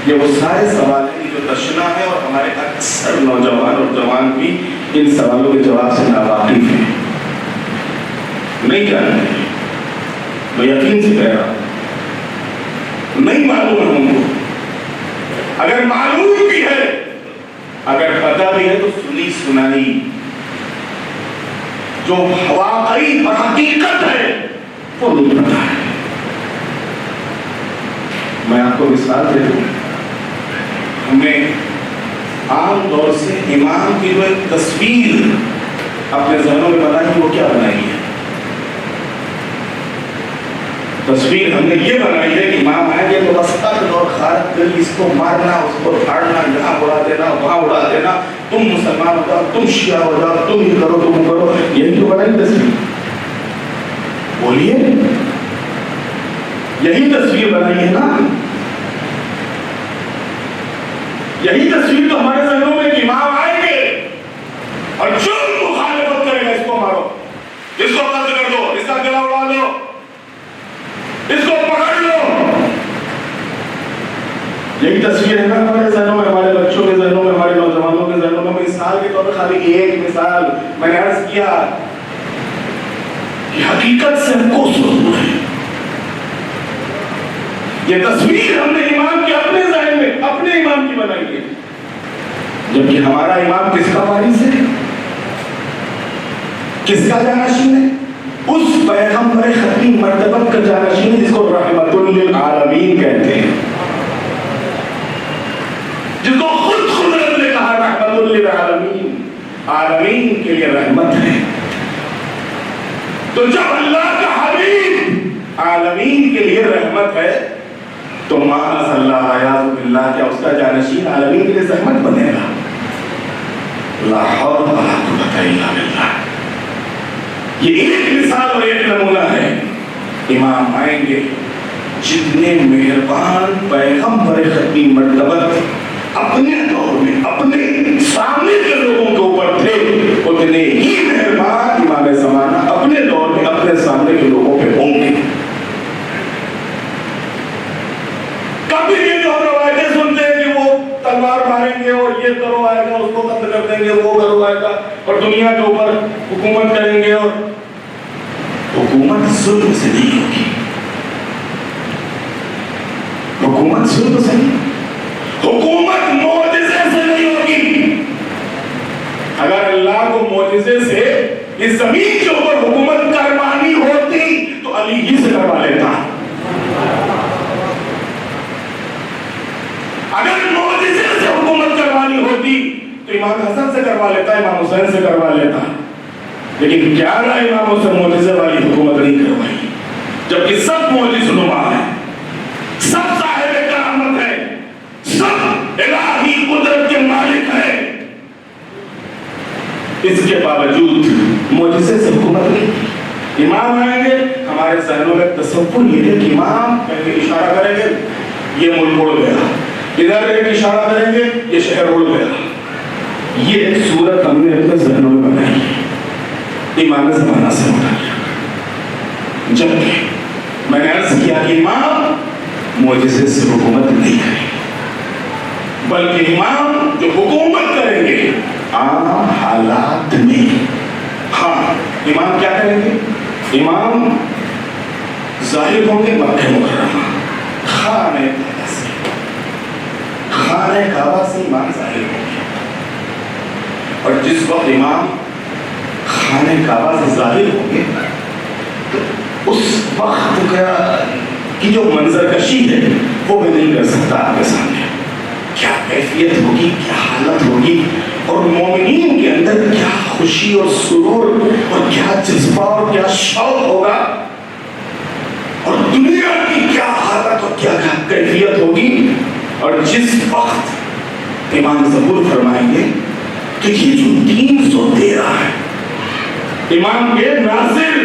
یہ وہ سارے سوال ہیں جو تشنا ہے اور ہمارے اکثر نوجوان اور جوان بھی ان سوالوں کے جواب سے ناواقف ہیں, نہیں جانتے. میں یقین سے کہہ رہا ہوں نہیں معلوم ہے ہم کو. اگر معلوم بھی ہے, اگر پتہ بھی ہے تو سنی سنائی جو واقعی حقیقت ہے وہ نہیں پتا ہے. میں آپ کو مثال دے دوں. ہم نے عام طور سے امام کی جو ایک تصویر اپنے ذہنوں میں بنائی ہے وہ کیا بنائی ہے؟ تصویر ہم نے یہ بنائی ہے کہ امام آئیں گے تو بس قتل اور غارت کری، اس کو مارنا، اس کو پھاڑنا، یہاں اڑا دینا، وہاں اڑا دینا، تم مسلمان ہو جاؤ، تم شیعہ ہو جاؤ، تم ہی کرو، تم کرو. یہی تو بنائی تصویر. بولیے، یہی تصویر بنائی ہے نا. یہی تصویر تو ہمارے ذہنوں میں کہ امام آئیں گے اور جو مخالفت کرے گا اس کو مارو، اس کو قتل کر دو، اس کا گلا اڑا دو، اس کو پکڑ لو. یہی تصویر ہے نا ہمارے ذہنوں میں، ہمارے بچوں کے ذہنوں میں، ہمارے نوجوانوں کے ذہنوں میں. مثال کے طور پر خالی ایک مثال میں نے عرض کیا کہ حقیقت سے ہم کو دور ہے. یہ تصویر ہم نے امام کے اپنے ذہن میں اپنے امام کی بنائی ہے، جبکہ ہمارا امام کس کا وارث ہے، کس کا جانشین ہے؟ اس پیغمبر ختمی مرتبہ کا جانشین ہے جس کو رحمت للعالمین کہتے ہیں، جس کو خود خدرت نے کہا رحمت للعالمین، عالمین کے لیے رحمت ہے. تو جب اللہ کا حبیب عالمین کے لیے رحمت ہے تو معاذ اللہ اعوذ باللہ کیا اس کا جانشین عالمین کے لیے رحمت بنے گا؟ لا حول ولا قوت الا باللہ. یہ ایک مثال اور ایک نمونہ ہے. امام آئیں گے، جتنے مہربان پیغمبر ختمی مرتبہ اپنے دور میں اپنے سامنے کے لوگوں کے اوپر تھے، اتنے ہی مہربان امام زمانہ اپنے دور میں اپنے سامنے کے لوگوں پہ ہوں گے. کبھی یہ جو روایتیں سنتے ہیں کہ وہ تلوار ماریں گے اور یہ کرو آئے گا، اس کو قتل کر دیں گے، وہ کرو آئے گا اور دنیا کے اوپر حکومت کریں گے، اور حکومت ظلم سے نہیں ہوگی. حکومت ظلم سے نہیں، حکومت معجزے سے نہیں ہوگی. اگر اللہ کو معجزے سے اس زمین کے اوپر حکومت کروانی ہوتی تو علی ہی سے کروا لیتا. اگر معجزے سے حکومت کروانی ہوتی تو امام حسن سے کروا لیتا، امام حسین سے کروا لیتا. لیکن 11 اماموں سے معجزے والی حکومت نہیں کروائی، جبکہ سب معجز نما ہے، سب صاحب کرامت ہے، سب الہی قدرت کے مالک ہے. اس کے باوجود معجزے سے حکومت نہیں کی. امام آئیں گے، ہمارے ذہنوں میں تصور یہ ہے کہ امام پہلے اشارہ کریں گے یہ ملک اڑ گیا، ادھر ایک اشارہ کریں گے یہ شہر اڑ گیا. یہ ایک صورت ہم نے اپنے ذہنوں میں بنائی ہے امام زمانہ سے متعلق، جبکہ میں نے عرض کیا کہ امام معجزے سے حکومت نہیں کریں گے، بلکہ امام جو حکومت کریں گے عام حالات میں. ہاں، امام کیا کریں گے؟ امام ظاہر ہوں گے مکہ مکرمہ، خانہ کعبہ سے امام ظاہر ہوں گے. اور جس وقت امام خانہ کعبہ سے ظاہر ہوں گے تو اس وقت کی جو منظر کشی ہے وہ میں نہیں کر سکتا آپ کے سامنے. کیا کیفیت ہوگی، کیا حالت ہوگی، اور مومنین کے اندر کیا خوشی اور سرور اور کیا جذبہ اور کیا شوق ہوگا، اور دنیا کی کیا حالت اور کیا کیفیت ہوگی. اور جس وقت امام ظہور فرمائیں گے کہ یہ جو 313 ہے امام کے ناظر،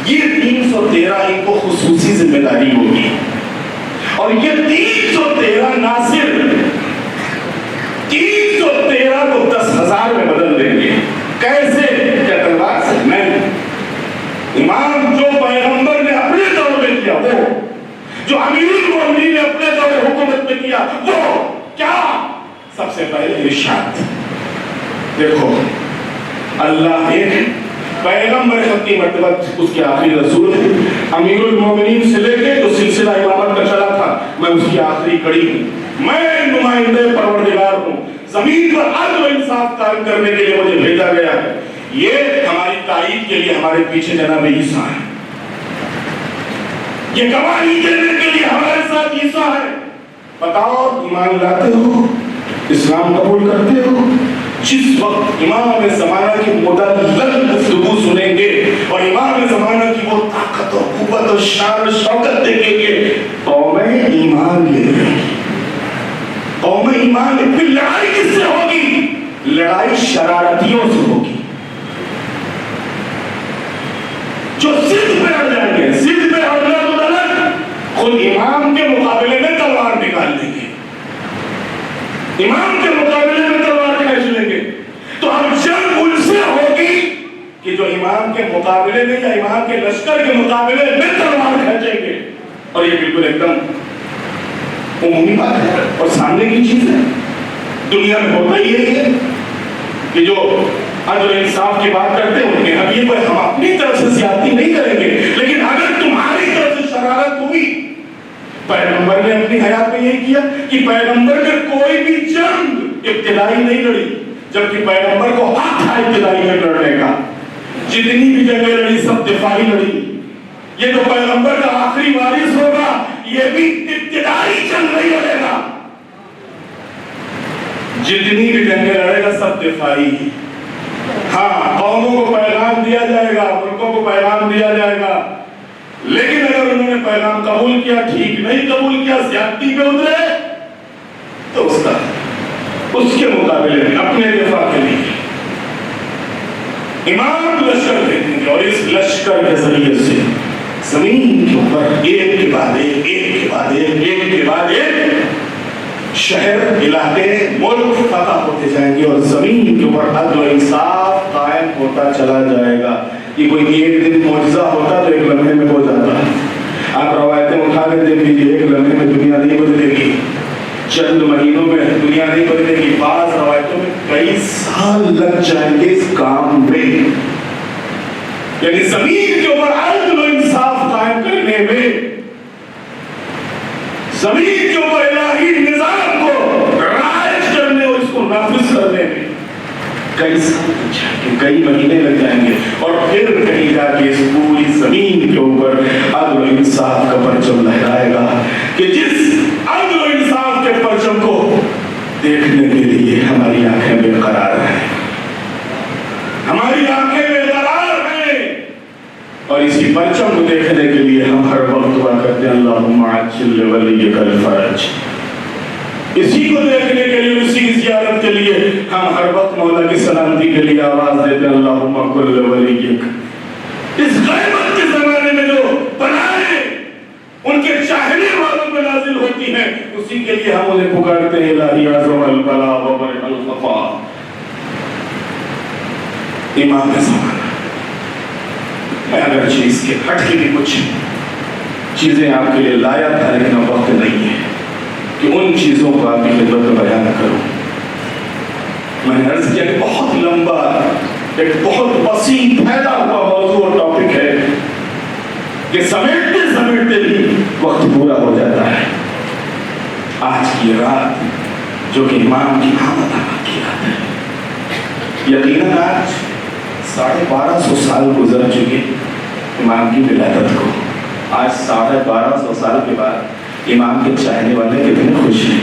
یہ 313 ان کو خصوصی ذمہ داری ہوگی، اور یہ 313 ناظر 313 کو 10,000 میں بدل دیں گے. کیسے؟ کیا تلوار سے؟ نہیں. امام جو پیغمبر نے اپنے دور میں کیا وہ، جو امیر المومنین نے اپنے دور میں حکومت میں کیا وہ کیا؟ سب سے پہلے ارشاد. دیکھو، اللہ ایک پیغمبر ختمی مرتبہ اس کے آخری رسول ہے. امیر المومنین سے لے کے جو سلسلہ امامت کا چلا تھا میں اس کی آخری کڑی ہوں. میں نمائندے پروردگار ہوں، زمین پر عدل و انصاف قائم کرنے کے لیے مجھے بھیجا گیا ہے. یہ ہماری تائید کے لیے ہمارے پیچھے جناب عیسیٰ ہیں. یہ گواہی دینے کے لیے ہمارے ساتھ عیسیٰ ہے. بتاؤ ایمان لاتے ہو, اسلام قبول کرتے ہو؟ جس وقت امام زمانہ کی مدلل گفتگو سنیں گے اور امام زمانہ کی وہ طاقت اور قوت اور شان اور شوکت دیکھیں گے, قومیں ایمان لے گی. قومیں ایمان لے. پھر لڑائی کس سے ہوگی؟ لڑائی شرارتیوں سے ہوگی جو ضد پہ اڑ جائیں گے. ضد پہ اڑنا تو الگ, خود امام کے مقابلے میں تلوار نکال لیں گے, امام کے مقابلے میں تلوار کھینچ لیں گے. تو اب جنگ ان سے ہوگی کہ جو امام کے مقابلے میں یا امام کے لشکر کے مقابلے میں تلوار کھینچیں گے. اور یہ بالکل ایک دم عمومی بات ہے اور سامنے کی چیز ہے. دنیا میں ہوتا ہی یہی ہے کہ جو عدل و انصاف کی بات کرتے ہیں ان کے اب یہ کوئی ہم اپنی طرف سے زیادتی نہیں کریں گے, لیکن اگر تمہاری طرف سے شرارت ہوئی. پیغمبر نے اپنی حیات میں یہ کیا کہ پیغمبر نے کوئی بھی جنگ ابتدائی نہیں لڑی, جبکہ پیغمبر کو حق تھا ابتدائی جنگ لڑنے کا. جتنی بھی جنگیں لڑی سب دفاعی لڑی. یہ تو پیغمبر کا آخری وارث ہوگا, یہ بھی ابتدائی جنگ نہیں لڑے گا. جتنی بھی جنگیں لڑے گا سب دفاعی. ہاں, قوموں کو پیغام دیا جائے گا, ملکوں کو پیغام دیا جائے گا, لیکن اگر انہوں نے پیغام قبول کیا, ٹھیک نہیں قبول کیا, زیادتی پہ اترے, تو اس کے مقابلے میں اپنے دفاع کے لیے امام لشکر بھیجیں گے, اور اس لشکر کے ذریعے سے زمین کے اوپر ایک کے بعد ایک, ایک کے بعد ایک, ایک کے بعد ایک شہر, علاقے, ملک فتح ہوتے جائیں گے, اور زمین کے اوپر عدل و انصاف قائم ہوتا چلا جائے گا. یہ کوئی ایک دن معجزہ ہوتا تو ایک لمحے میں ہو جاتا. آپ روایتیں اٹھا کے دیکھ لیجیے, ایک لمحے میں دنیا نہیں بدلے گی, چند مہینوں میں دنیا نہیں بدلے گی. بعض روایتوں میں کئی سال لگ جائیں گے اس کام میں, یعنی زمین کے اوپر عدل و انصاف قائم کرنے میں, زمین کے اوپر الہی نظام کو رائج کرنے اور اس کو نافذ کرنے میں کئی سال لگ جائیں گے, کئی مہینے لگ جائیں گے. اور پھر کہیں جا کے اس پوری زمین کے اوپر عدل و انصاف کا پرچم لہرائے گا کہ جس عدل و انصاف کے پرچم کو دیکھنے کے لیے ہماری آنکھیں بے قرار ہیں, ہماری آنکھیں بے قرار ہیں, اور اسی پرچم کو دیکھنے کے لیے ہم ہر وقت دعا کرتے ہیں اللہم عجل لولیک الفرج. اسی کو دیکھنے کے لیے, اسی کی زیارت کے لیے ہم ہر وقت مولا کی سلامتی کے لیے آواز دیتے ہیں اللہم کل ولیک. اس غیبت کے زمانے میں جو بلائیں ان کے چاہنے والوں میں نازل ہوتی ہیں, اسی کے لیے ہم انہیں پکارتے ہیں الہی اعظم البلا و برئ الخفا. امام زمانہ میں اگرچہ اس کے ہٹ کے بھی کچھ چیزیں آپ کے لیے لایا تھا, لیکن اب وقت نہیں ہے کہ ان چیزوں کو آپ کی خدمت میں بیان کروں. میں نے عرض کیا کہ بہت لمبا, ایک بہت وسیع پھیلا ہوا موضوع اور ٹاپک ہے کہ سمیٹتے سمیٹتے بھی وقت پورا ہو جاتا ہے. آج کی رات جو کہ امام کی آمد کی رات ہے, یقیناً آج 1250 سال گزر چکے امام کی ولادت کو. آج 1250 سال کے بعد امام کے چاہنے والے کتنے خوش ہیں,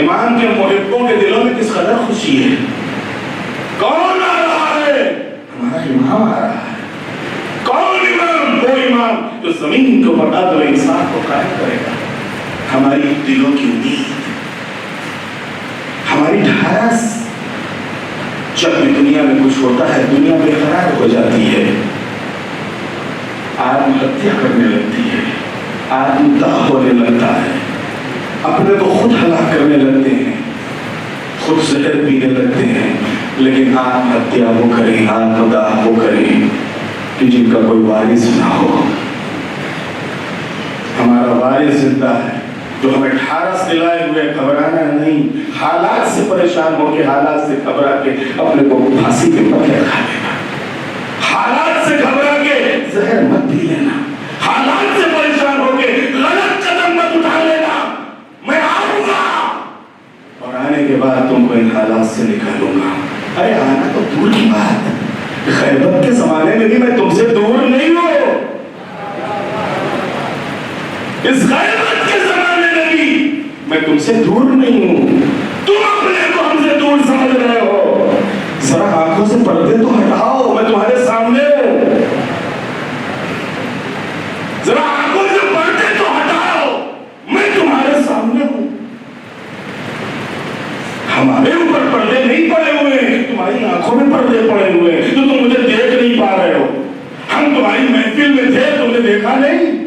امام کے محبوں کے دلوں میں کس قدر خوشی ہے. کون آ رہا ہے؟ ہمارا امام آ رہا ہے. کون امام؟ وہ امام جو زمین کے اوپر عدل و انصاف کو قائم کرے گا. ہماری دلوں کی امید, ہماری ڈھارس, جب بھی دنیا میں کچھ ہوتا ہے دنیا بے قرار ہو جاتی ہے, آدمی ہتیا کرنے لگتی ہے, آدمی داغ ہونے لگتا ہے, اپنے کو خود ہلاک کرنے لگتے ہیں, خود زہر پینے لگتے ہیں. لیکن آتم ہتیا وہ کریں, آتم داہ وہ کریں کہ جن کا کوئی وارث نہ ہو. ہمارا وارث زندہ ہے جو ہمیں 18 دلائے ہوئے گھبرانا نہیں, حالات سے پریشان ہو کے, حالات سے گھبرا کے اپنے کو پھانسی کے پتھر کھا لینا, حالات سے گھبرا کے زہر مت پی لینا, حالات سے پریشان ہو کے غلط قدم مت اٹھا لینا. میں آؤں گا اور آنے کے بعد تم کو ان حالات سے نکالوں گا. ارے آنا تو دور کی بات, خیبر کے زمانے میں بھی میں تم سے دور نہیں ہوں. اس غیبت کے زمانے میں بھی میں تم سے دور نہیں ہوں، تم اپنے کو ہم سے دور سمجھ رہے ہو۔ ذرا آنکھوں سے پردے تو ہٹاؤ، میں تمہارے سامنے ہوں۔ ذرا آنکھوں سے پردے تو ہٹاؤ، میں تمہارے سامنے ہوں۔ ہمارے اوپر پردے نہیں پڑے ہوئے ہیں، تمہاری آنکھوں میں پردے پڑے ہوئے ہیں، تو تم مجھے دیکھ نہیں پا رہے ہو۔ ہم تمہاری محفل میں تھے، تم نے دیکھا نہیں۔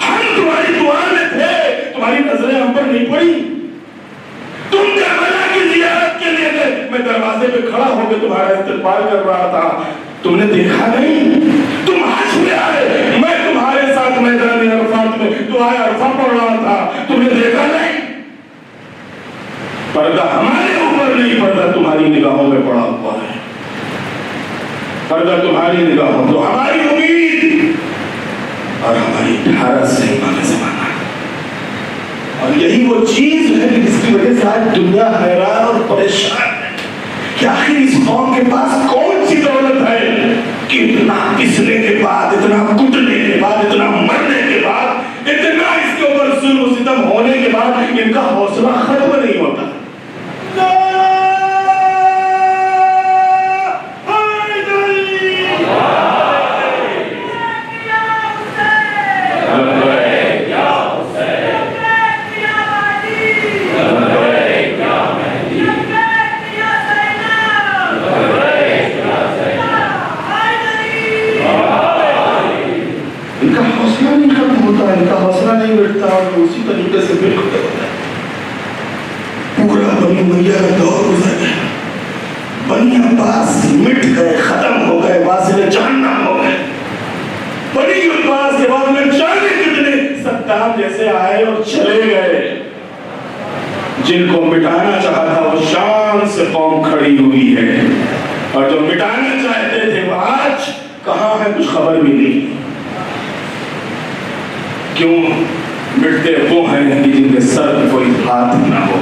ہم تمہاری دعا میں تھے، تمہاری نظریں ہم پر نہیں پڑی۔ تم کربلا کی زیارت کے لیے تھے، میں دروازے پہ کھڑا ہو کے تمہارا استقبال کر رہا تھا، تم نے دیکھا نہیں۔ تم حج میں آئے، میں تمہارے ساتھ میدان عرفات میں دعائے عرفہ پڑھ رہا تھا، تم نے دیکھا نہیں۔ پردہ ہمارے اوپر نہیں، پردہ تمہاری نگاہوں میں پڑا ہوا ہے۔ پردہ تمہاری نگاہوں تو ہماری امید اور ہماری ڈھارس سے امام زمانہ، اور یہی وہ چیز ہے جس کی وجہ سے آج دنیا حیران اور پریشان ہے کہ آخر اس قوم کے پاس کون سی دولت ہے کہ اتنا پسنے کے بعد، اتنا کٹنے کے بعد، اتنا مرنے کے بعد، اتنا اس کے اوپر ظلم و ستم ہونے کے بعد ان کا حوصلہ ختم نہیں ہوتا۔ ان کا حوصلہ نہیں مٹتا اور اسی طریقے سے بالکل پورا بنی امیہ کا دور گزر گیا، بنی عباس مٹ گئے، ختم ہو گئے، واصل جہنم ہو گئے۔ بنی عباس کے بعد میں جانے کتنے صدام جیسے آئے اور چلے گئے، جن کو مٹانا چاہا تھا وہ شان سے قوم کھڑی ہوئی ہے، اور جو مٹانا چاہتے تھے وہ آج کہاں ہے کچھ خبر بھی نہیں۔ کیوں مٹتے وہ ہیں کہ جن کے سر پہ کوئی ہاتھ نہ ہو،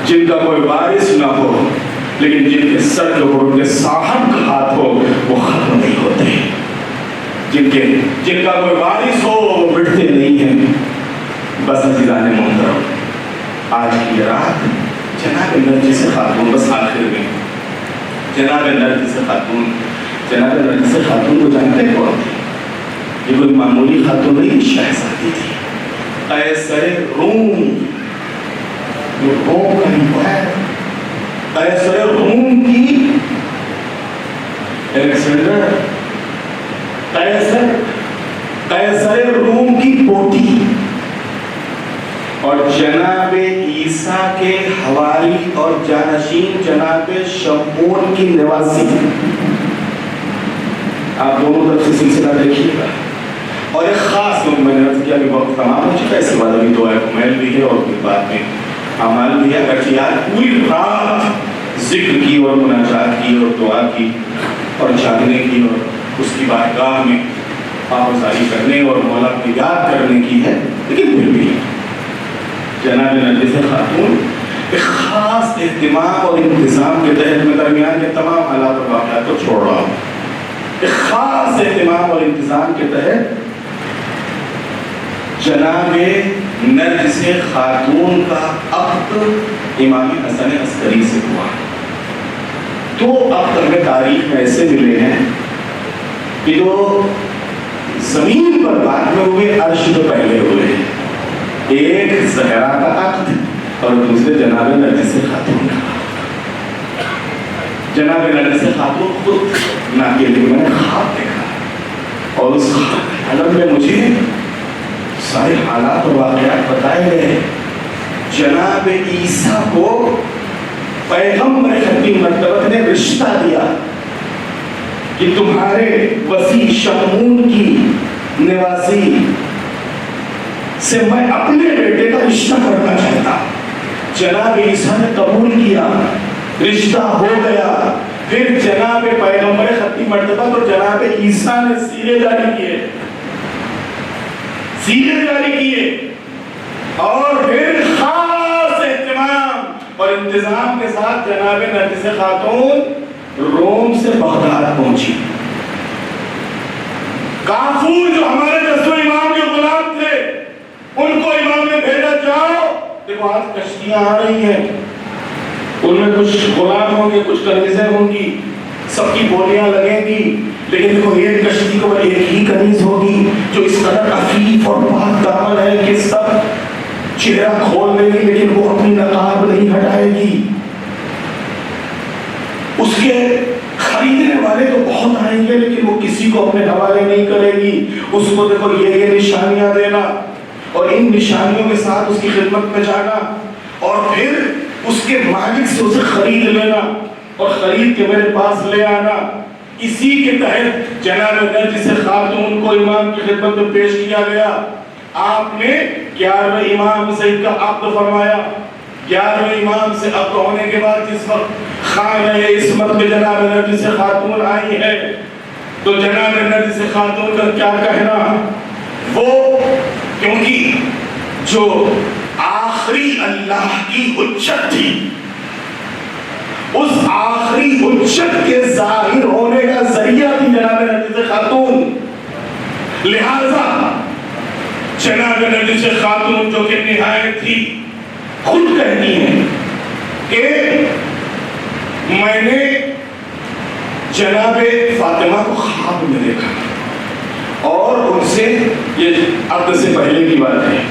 جن کا کوئی وارث نہ ہو، لیکن جن کے سر کے اوپر ان کے صاحب کا ہاتھ ہو وہ ختم نہیں ہوتے۔ جن کا کوئی وارث ہو وہ مٹتے نہیں ہیں۔ بس عزیزان محترم، آج کی یہ رات جناب نرجس خاتون، بس آخر میں جناب نرجس خاتون کو جانتے کون تھے؟ یہ کوئی معمولی خاتون نہیں، شہزادی تھی، قیصر روم، جو روم کا امپائر، قیصر روم کی الیگزینڈر، قیصر روم کی پوتی، اور جناب عیسیٰ کے حواری اور جانشین جناب شمعون کی نواسی۔ آپ دونوں طرف سے سلسلہ دیکھیے گا، اور ایک خاص میں نے عرض کیا کہ وقت تمام ہو چکا ہے، اس کے بعد ابھی دعائے کمیل بھی ہے اور پھر بعد میں اعمال بھی ہے۔ اگر یاد پوری رات ذکر کی اور مناجات کی اور دعا کی اور جاگنے کی اور اس کی بارگاہ میں پاوزاری کرنے اور مولا کو یاد کرنے کی ہے، لیکن پھر بھی جناب نرجس خاتون ایک خاص اہتمام اور انتظام کے تحت میں درمیان کے تمام حالات اور واقعات کو چھوڑ رہا ہوں۔ ایک خاص اہتمام اور انتظام کے تحت جناب نرجس خاتون کا عقد امام حسن عسکری سے ہوا۔ دو عقد ہمیں تاریخ میں ایسے ملے ہیں کہ جو زمین پر بعد میں ہوئے، عرش تو پہلے ہوئے ہیں۔ ایک زہرا کا عقد اور دوسرے جناب نرجس خاتون کا۔ جناب نرجس خاتون خود نہ کے لیے میں نے خواب دیکھا، اور اس حالت میں مجھے سارے حالات اور واقعات بتائے گئے۔ جناب عیسیٰ کو پیغمبر ختم مرتبہ نے رشتہ دیا کہ تمہارے وسیع شمعون کی نواسی سے میں اپنے بیٹے کا رشتہ کرنا چاہتا۔ جناب عیسیٰ نے قبول کیا، رشتہ ہو گیا۔ پھر جناب پیغمبر ختم مرتبہ تو جناب عیسیٰ نے سیرے جاری کیے، اور پھر خاص اہتمام اور انتظام کے ساتھ جناب نرجس خاتون روم سے بغداد پہنچی۔ کافور جو ہمارے دستور امام کے غلام تھے، نے بھیجا جاؤ، دیکھو آج کشتیاں آ رہی ہیں، ان میں کچھ غلام ہوں گے، کچھ کنیزیں ہوں گی، سب کی بولیاں لگیں گی، لیکن دیکھو ایک کشتی کو ایک ہی کنیز ہوگی جو اس قدر عفیف اور پاک دامن ہے کہ سب چہرہ کھول دے گی لیکن وہ اپنی نقاب نہیں ہٹائے گی۔ اس کے خریدنے والے تو بہت آئیں گے لیکن وہ کسی کو اپنے حوالے نہیں کرے گی۔ اس کو دیکھو یہ نشانیاں دینا اور ان نشانیوں کے ساتھ اس کی خدمت میں جانا اور پھر اس کے مالک سے اسے خرید لینا اور خرید کے میرے پاس لے آنا۔ اسی کے تحت جناب نرجس خاتون کو امام کی خدمت میں پیش کیا گیا۔ آپ نے 11ویں امام سے ان کا عقد فرمایا۔ 11ویں امام سے عقد ہونے کے بعد جس وقت خانہ عصمت میں جناب نرجس خاتون آئی ہے تو جناب نرجس خاتون کا کیا کہنا، وہ کیونکہ جو آخری اللہ کی حجت تھی، اس آخری حجت کے ظاہر ہونے کا ذریعہ تھی جناب نرجس خاتون، لہذا جناب نرجس خاتون جو کہ نہایت تھی خود کہتی ہیں کہ میں نے جناب فاطمہ کو خواب میں دیکھا اور ان سے، یہ عقد سے پہلے کی بات ہے،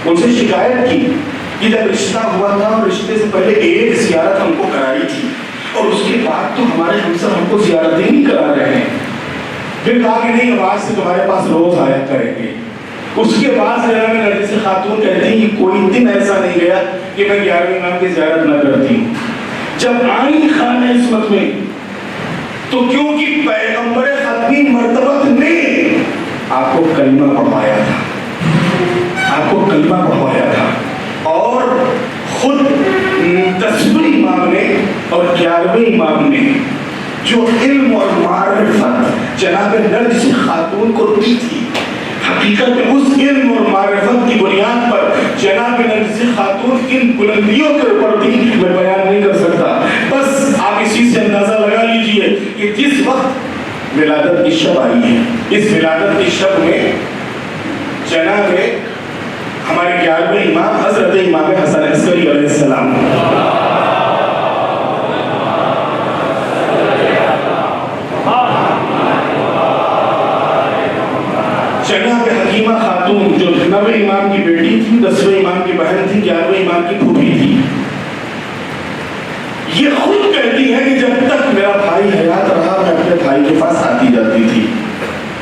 ان سے شکایت کی کہ جب رشتہ ہوا تھا اور رشتے سے پہلے ایک زیارت ہم کو کرائی تھی اور اس کے بعد تو ہمارے ہمسر ہم کو زیارتیں نہیں کرا رہے ہیں۔ پھر کہا کہ نہیں، آواز سے تمہارے پاس روز آیا کریں گے۔ اس کے بعد جناب نرجس خاتون کہتی ہیں کہ کوئی دن ایسا نہیں گیا کہ میں 11ویں امام کی زیارت نہ کرتی ہوں۔ جب آئی خانہ عصمت میں تو کیونکہ پیغمبر ختمی مرتبت نے آپ کو کلمہ پڑھوایا تھا، آپ کو کلمہ پڑھوایا تھا اور خود 10ویں امام نے اور 11ویں امام نے جو علم اور معرفت جناب نرجس خاتون کو دی تھی، حقیقت میں اس علم اور معرفت کی بنیاد پر جناب نرجس خاتون ان بلندیوں کے اوپر تھی، میں بیان نہیں کر سکتا۔ بس آپ اسی سے اندازہ لگا لیجئے کہ جس وقت ولادت کی شب آئی ہے، اس ولادت کی شب میں جناب ہمارے 11ویں امام حضرت امام حسن عسکری علیہ السلام جناب حکیمہ خاتون جو 9ویں امام کی بیٹی تھی، 10ویں امام کی بہن تھی، 11ویں امام کی پھوپھی تھی، یہ خود کہتی ہے کہ جب تک میرا بھائی حیات رہا میں اپنے بھائی کے پاس آتی جاتی تھی،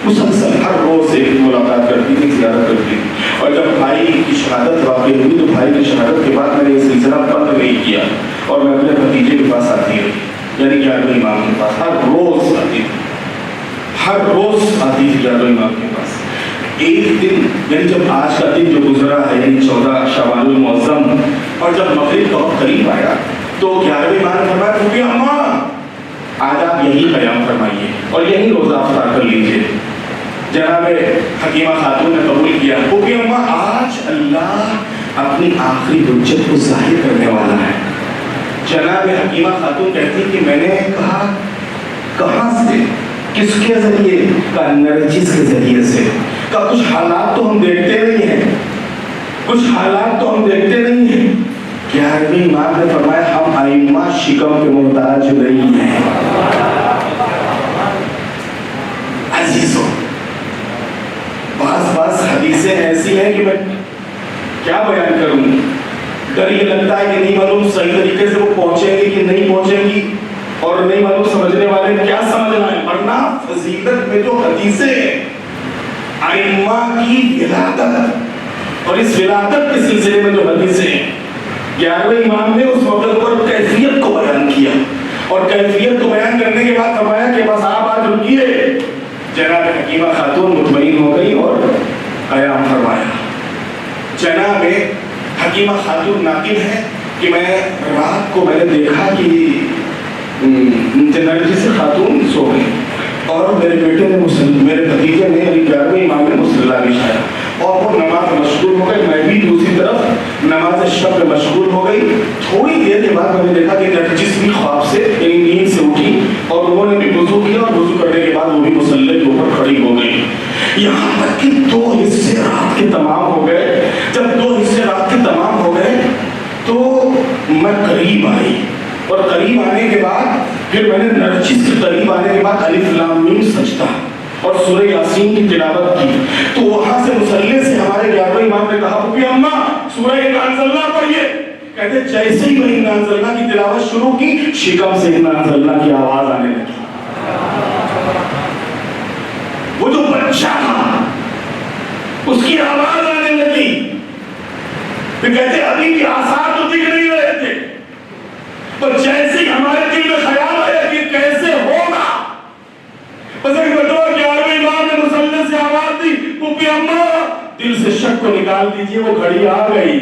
مسلسل ہر روز ایک ملاقات کرتی تھی، زیارت کرتی تھی، اور جب بھائی کی شہادت واقع ہوئی تو بھائی کی شہادت کے بعد میں نے یہ سلسلہ بند نہیں کیا اور میں اپنے بھتیجے کے پاس آتی رہی، یعنی 11ویں امام کے پاس ہر روز آتی تھی، ہر روز آتی تھی 11ویں امام کے پاس۔ ایک دن یعنی جب آج کا دن جو گزرا ہے یعنی 14 شوال المعظم، اور جب مغرب کا وقت قریب آیا تو 11ویں امام نے فرمایا پھوپھی اماں آج آپ یہی قیام فرمائیے اور یہی روزہ افطار کر لیجیے۔ جناب حکیمہ خاتون نے قبول کیا۔ پھوپھی اماں آج اللہ اپنی آخری حجت کو ظاہر کرنے والا ہے۔ جناب حکیمہ خاتون کہتی کہ میں نے کہا کہاں سے، کس کے ذریعے؟ کہا نرجس کے ذریعے سے۔ کہا کچھ حالات تو ہم دیکھتے نہیں ہیں، کچھ حالات تو ہم دیکھتے نہیں ہیں۔ 11ویں امام نے فرمایا ہم ائمہ شکم کے محتاج نہیں ہیں۔ عزیزوں، بعض حدیثیں ایسی ہیں کہ میں کیا بیان کروں، ڈر یہ لگتا ہے کہ نہیں معلوم صحیح طریقے سے وہ پہنچیں گی کہ نہیں پہنچیں گی، اور نہیں معلوم سمجھنے والے کیا سمجھنا ہے۔ ورنہ فضیلت میں جو حدیثیں ہیں ائمہ کی ولادت اور اس ولادت کے سلسلے میں جو حدیثیں ہیں، 11ویں امام نے اس موقع پر کیفیت کو بیان کیا اور کیفیت کو بیان کرنے کے بعد فرمایا کہ بس آپ آج رکیے۔ جناب حکیمہ خاتون مطمئن ہو گئی اور قیام فرمایا۔ جناب حکیمہ خاتون ناقل ہے کہ میں رات کو میں نے دیکھا کہ نرجس خاتون سو گئی اور میرے بیٹے نے میرے بھتیجے نے 11ویں امام نے مصلی بچھایا اور وہ نماز میں مشغول ہو گئے، میں بھی دوسری طرف نماز شب میں مشغول ہو گئی۔ تھوڑی دیر کے بعد میں نے دیکھا کہ نرجس بھی خواب سے یعنی نیند سے اٹھی اور انہوں نے بھی وضو کیا اور وضو کرنے کے بعد وہ بھی مصلی کے اوپر کھڑی ہو گئی۔ یہاں تک کہ 2 حصے رات کے تمام ہو گئے۔ جب 2 حصے الف لام میم سجدہ اور سورہ یاسین کی تلاوت کی تو وہاں سے مصلی سے ہمارے 11ویں امام نے کہا پھوپھی اماں سورہ انا انزلنا پڑھیے. کہتے جیسے ہی میں انا انزلنا کی تلاوت شروع کی شکم سے انا انزلنا کی آواز آنے لگی. وہ جو بچہ تھا اس کی آواز آنے لگی. پھر کہتے ابھی بھی آثار تو دکھ نہیں رہے تھے پر جیسے ہی ہمارے دل میں خیال آیا کہ کیسے ہوگا بس ایک بتاؤ 11ویں امام نے مصلی سے آواز دی پھوپھی اماں دل سے شک کو نکال دیجئے وہ گھڑی آ گئی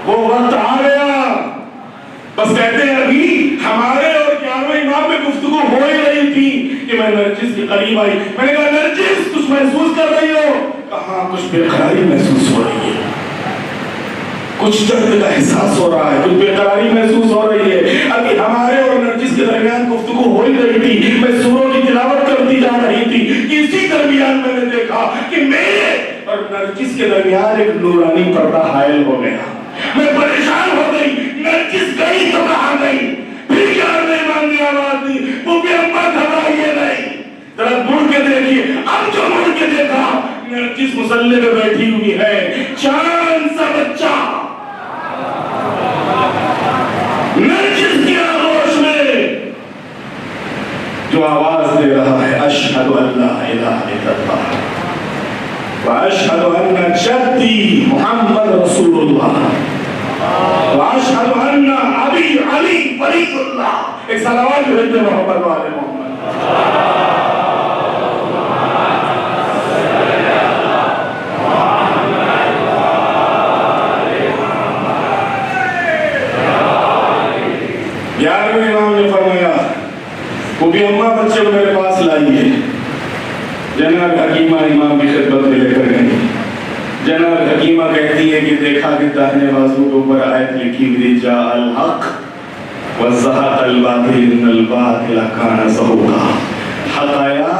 وہ وقت آ گیا. بس کہتے ہیں ابھی ہمارے اور 11ویں امام میں گفتگو ہو ہی رہی تھی کہ میں نرجس کے قریب آئی. میں نے کہا نرجس کچھ محسوس کر رہی ہو؟ کہاں کچھ بے قراری محسوس ہو رہی ہے کچھ درد کا احساس ہو رہا ہے کچھ بے قراری محسوس ہو رہی ہے. ابھی ہمارے اور نرجس کے درمیان گفتگو ہو ہی رہی تھی میں سوروں کی تلاوت کرتی جا رہی تھی کہ اسی درمیان میں نے دیکھا کہ میرے اور نرجس کے درمیان ایک نورانی پردہ حائل ہو گیا. میں پریشان ہو گئی نرجس گئی تو کہاں گئی. پھر 11ویں امام نے آواز دی پھوپھی اماں گھبرائیے نہیں ذرا مڑ کے دیکھیے. اب جو مڑ کے دیکھا نرجس مصلی پہ بیٹھی ہوئی ہے چاند سا بچہ نرجس کی آغوش میں جو آواز دے رہا ہے اشہد ان لا الہ الا اللہ واشہد ان جدی محمد رسول اللہ واشہد ان ابی علی ولی اللہ. ایک صلوات بھیجتے محمد والے محمد. امام نے فرمایا پھوپھی اماں بچے کو میرے پاس لائیے. جناب حکیمہ امام کی خدمت میں لے کر گئی. جناب حکیمہ کہتی ہے کہ دیکھا کہ داہنے بازو کے اوپر آیت لکھی ہوئی جاء الحق وزہق الباطل ان الباطل کان زہوقا. حق آیا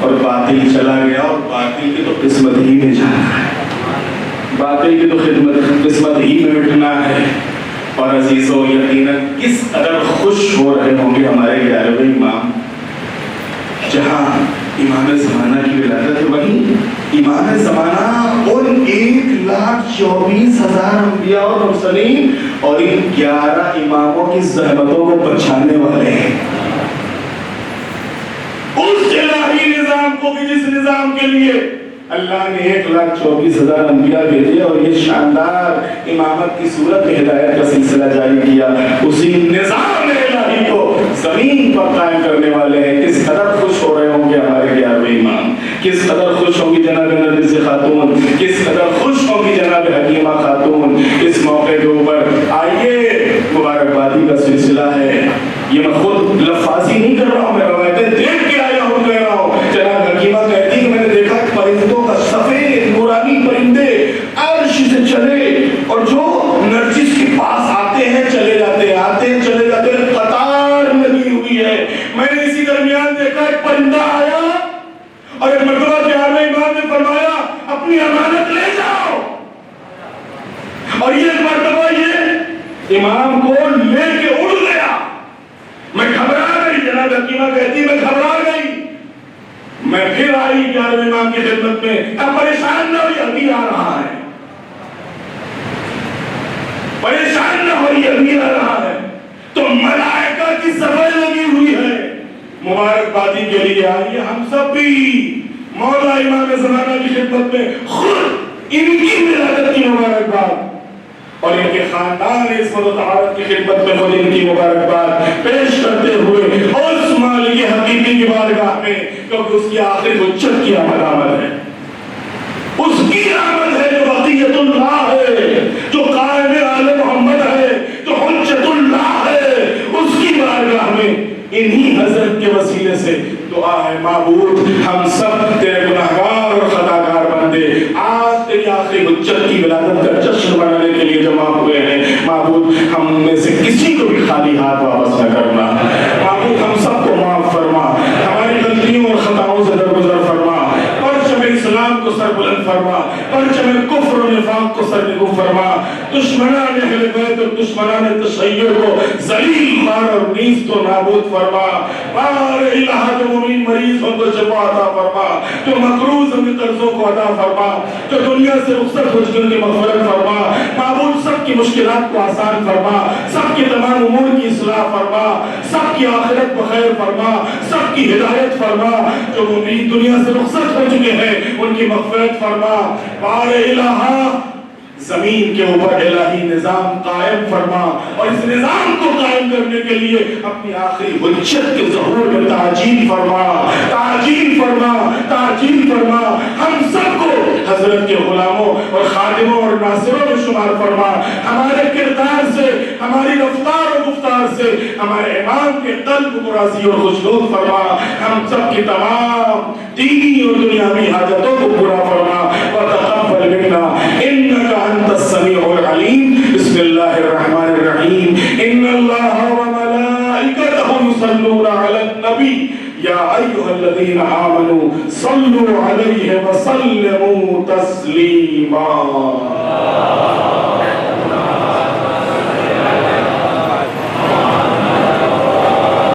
اور باطل چلا گیا اور باطل کی تو قسمت ہی میں جانا ہے باطل کی تو قسمت ہی میں مٹنا ہے. اور عزیزو یقیناً کس قدر خوش ہو رہے ہوں گے ہمارے 11ویں امام. جہاں امام زمانہ کی ولادت ہے وہیں امام زمانہ ان 1,24,000 انبیاء اور مرسلین اور ان 11 اماموں کی زحمتوں کو بچانے والے ہیں. اس الہی نظام کو بھی جس نظام کے لیے اللہ نے 1,24,000 انبیاء بھیجے اور یہ شاندار امامت کی صورت میں ہدایت کا سلسلہ جاری کیا اسی نظام الہی کو زمین پر قائم کرنے والے ہیں. کس قدر خوش ہو رہے ہوں گے ہمارے 11ویں امام. کس قدر خوش ہوں گی جناب نرجس خاتون. کس قدر خوش ہوں گی جناب حکیمہ خاتون. اس موقع کے اوپر آئیے مبارکبادی کا سلسلہ ہے. یہ میں خود لفاظی نہیں کر رہا ہوں میں روایتیں دیکھ کے آیا ہوں کہہ رہا ہوں. جناب حکیمہ کہتی کہ میں نے دیکھا پرندوں کا سفید نورانی پرندے عرش سے چلے اور جو نرجس کے پاس آتے ہیں چلے جاتے آتے ہیں چلے جاتے ہیں قطار لگی ہوئی ہے. میں نے اسی درمیان دیکھا ایک پرندہ آیا اور ایک مرتبہ 11ویں امام نے فرمایا اپنی امانت لے جاؤ اور یہ مرتبہ یہ امام کو لے کے اڑ گیا. میں گھبرا گئی. جناب حکیمہ کہتی میں گھبرا گئی. میں پھر آئی 11ویں امام کی خدمت میں. اب پریشان نہ ہوئی ابھی آ رہا ہے پریشان نہ ہوئی ابھی آ رہا ہے. تو ملائکہ کی صفائی لگی ہوئی ہے مبارکبادی کے لیے. آئیے ہم سب بھی مولا امام زمانہ کی خدمت میں خود ان کی ولادت کی مبارکباد اور ان کے خاندان عصمت و طہارت کی خدمت میں خود ان کی مبارکباد پیش کرتے ہوئے اس مالک حقیقی کی بارگاہ میں کیونکہ اس کی آخری حجت کی آمد ہے. اس کی آمد ہے جو بقیت اللہ ہے جو قائم آل محمد ہے جو حجت اللہ ہے. اس کی بارگاہ میں انہی حضرت کے وسیلے سے دعا ہے معبود ہم سب تیرے گناہگار اور خطاکار بندے آج تیری آخری حجت کی ولادت کا جشن منانے کے لیے جمع ہوئے ہیں. معبود ہم میں سے کسی کو بھی خالی ہاتھ واپس نہ کرنا. معبود ہم سب کو معاف فرما. ہماری غلطیوں اور خطاؤں سے درگزر فرما. پرچم اسلام کو سر بلند فرما. پرچم کفر و نفاق کو سر نگو فرما. دشمنان اہل بیت اور دشمنان تشیع کو ذلیل خوار اور نیست و نابود فرما. بار الہ جو مومن مریضوں کو شفا عطا فرما، جو مقروض ان کے قرضوں کو عطا فرما، جو دنیا سے رخصت ہو چکے ان کی مغفرت فرما، معبود سب کی مشکلات کو آسان فرما، سب کے تمام امور کی اصلاح فرما، سب کی آخرت بخیر فرما، سب کی ہدایت فرما، جو مومن دنیا سے رخصت ہو چکے ہیں ان کی مغفرت فرما، بار الہ زمین کے اوپر الہی نظام قائم فرما، اور اس نظام کو قائم کرنے کے لیے اپنی آخری حجت کے ظہور میں تعجیل فرما، تعجیل فرما، تعجیل فرما، ہم سب کو حضرت کے غلاموں اور خادموں اور ناصروں میں شمار فرما، ہمارے کردار سے، ہماری رفتار و گفتار سے ہمارے امام کے قلب کو راضی اور خوشنود فرما، ہم سب کی تمام دینی اور دنیاوی حاجتوں کو پورا فرما، وتقبل منا انک انت السمیع العلیم۔ بسم اللہ الرحمن الرحیم، ان اللہ وملائکتہ یصلون علی النبی یا ایھا الذین آمنوا صلوا علیہ وسلموا تسلیما۔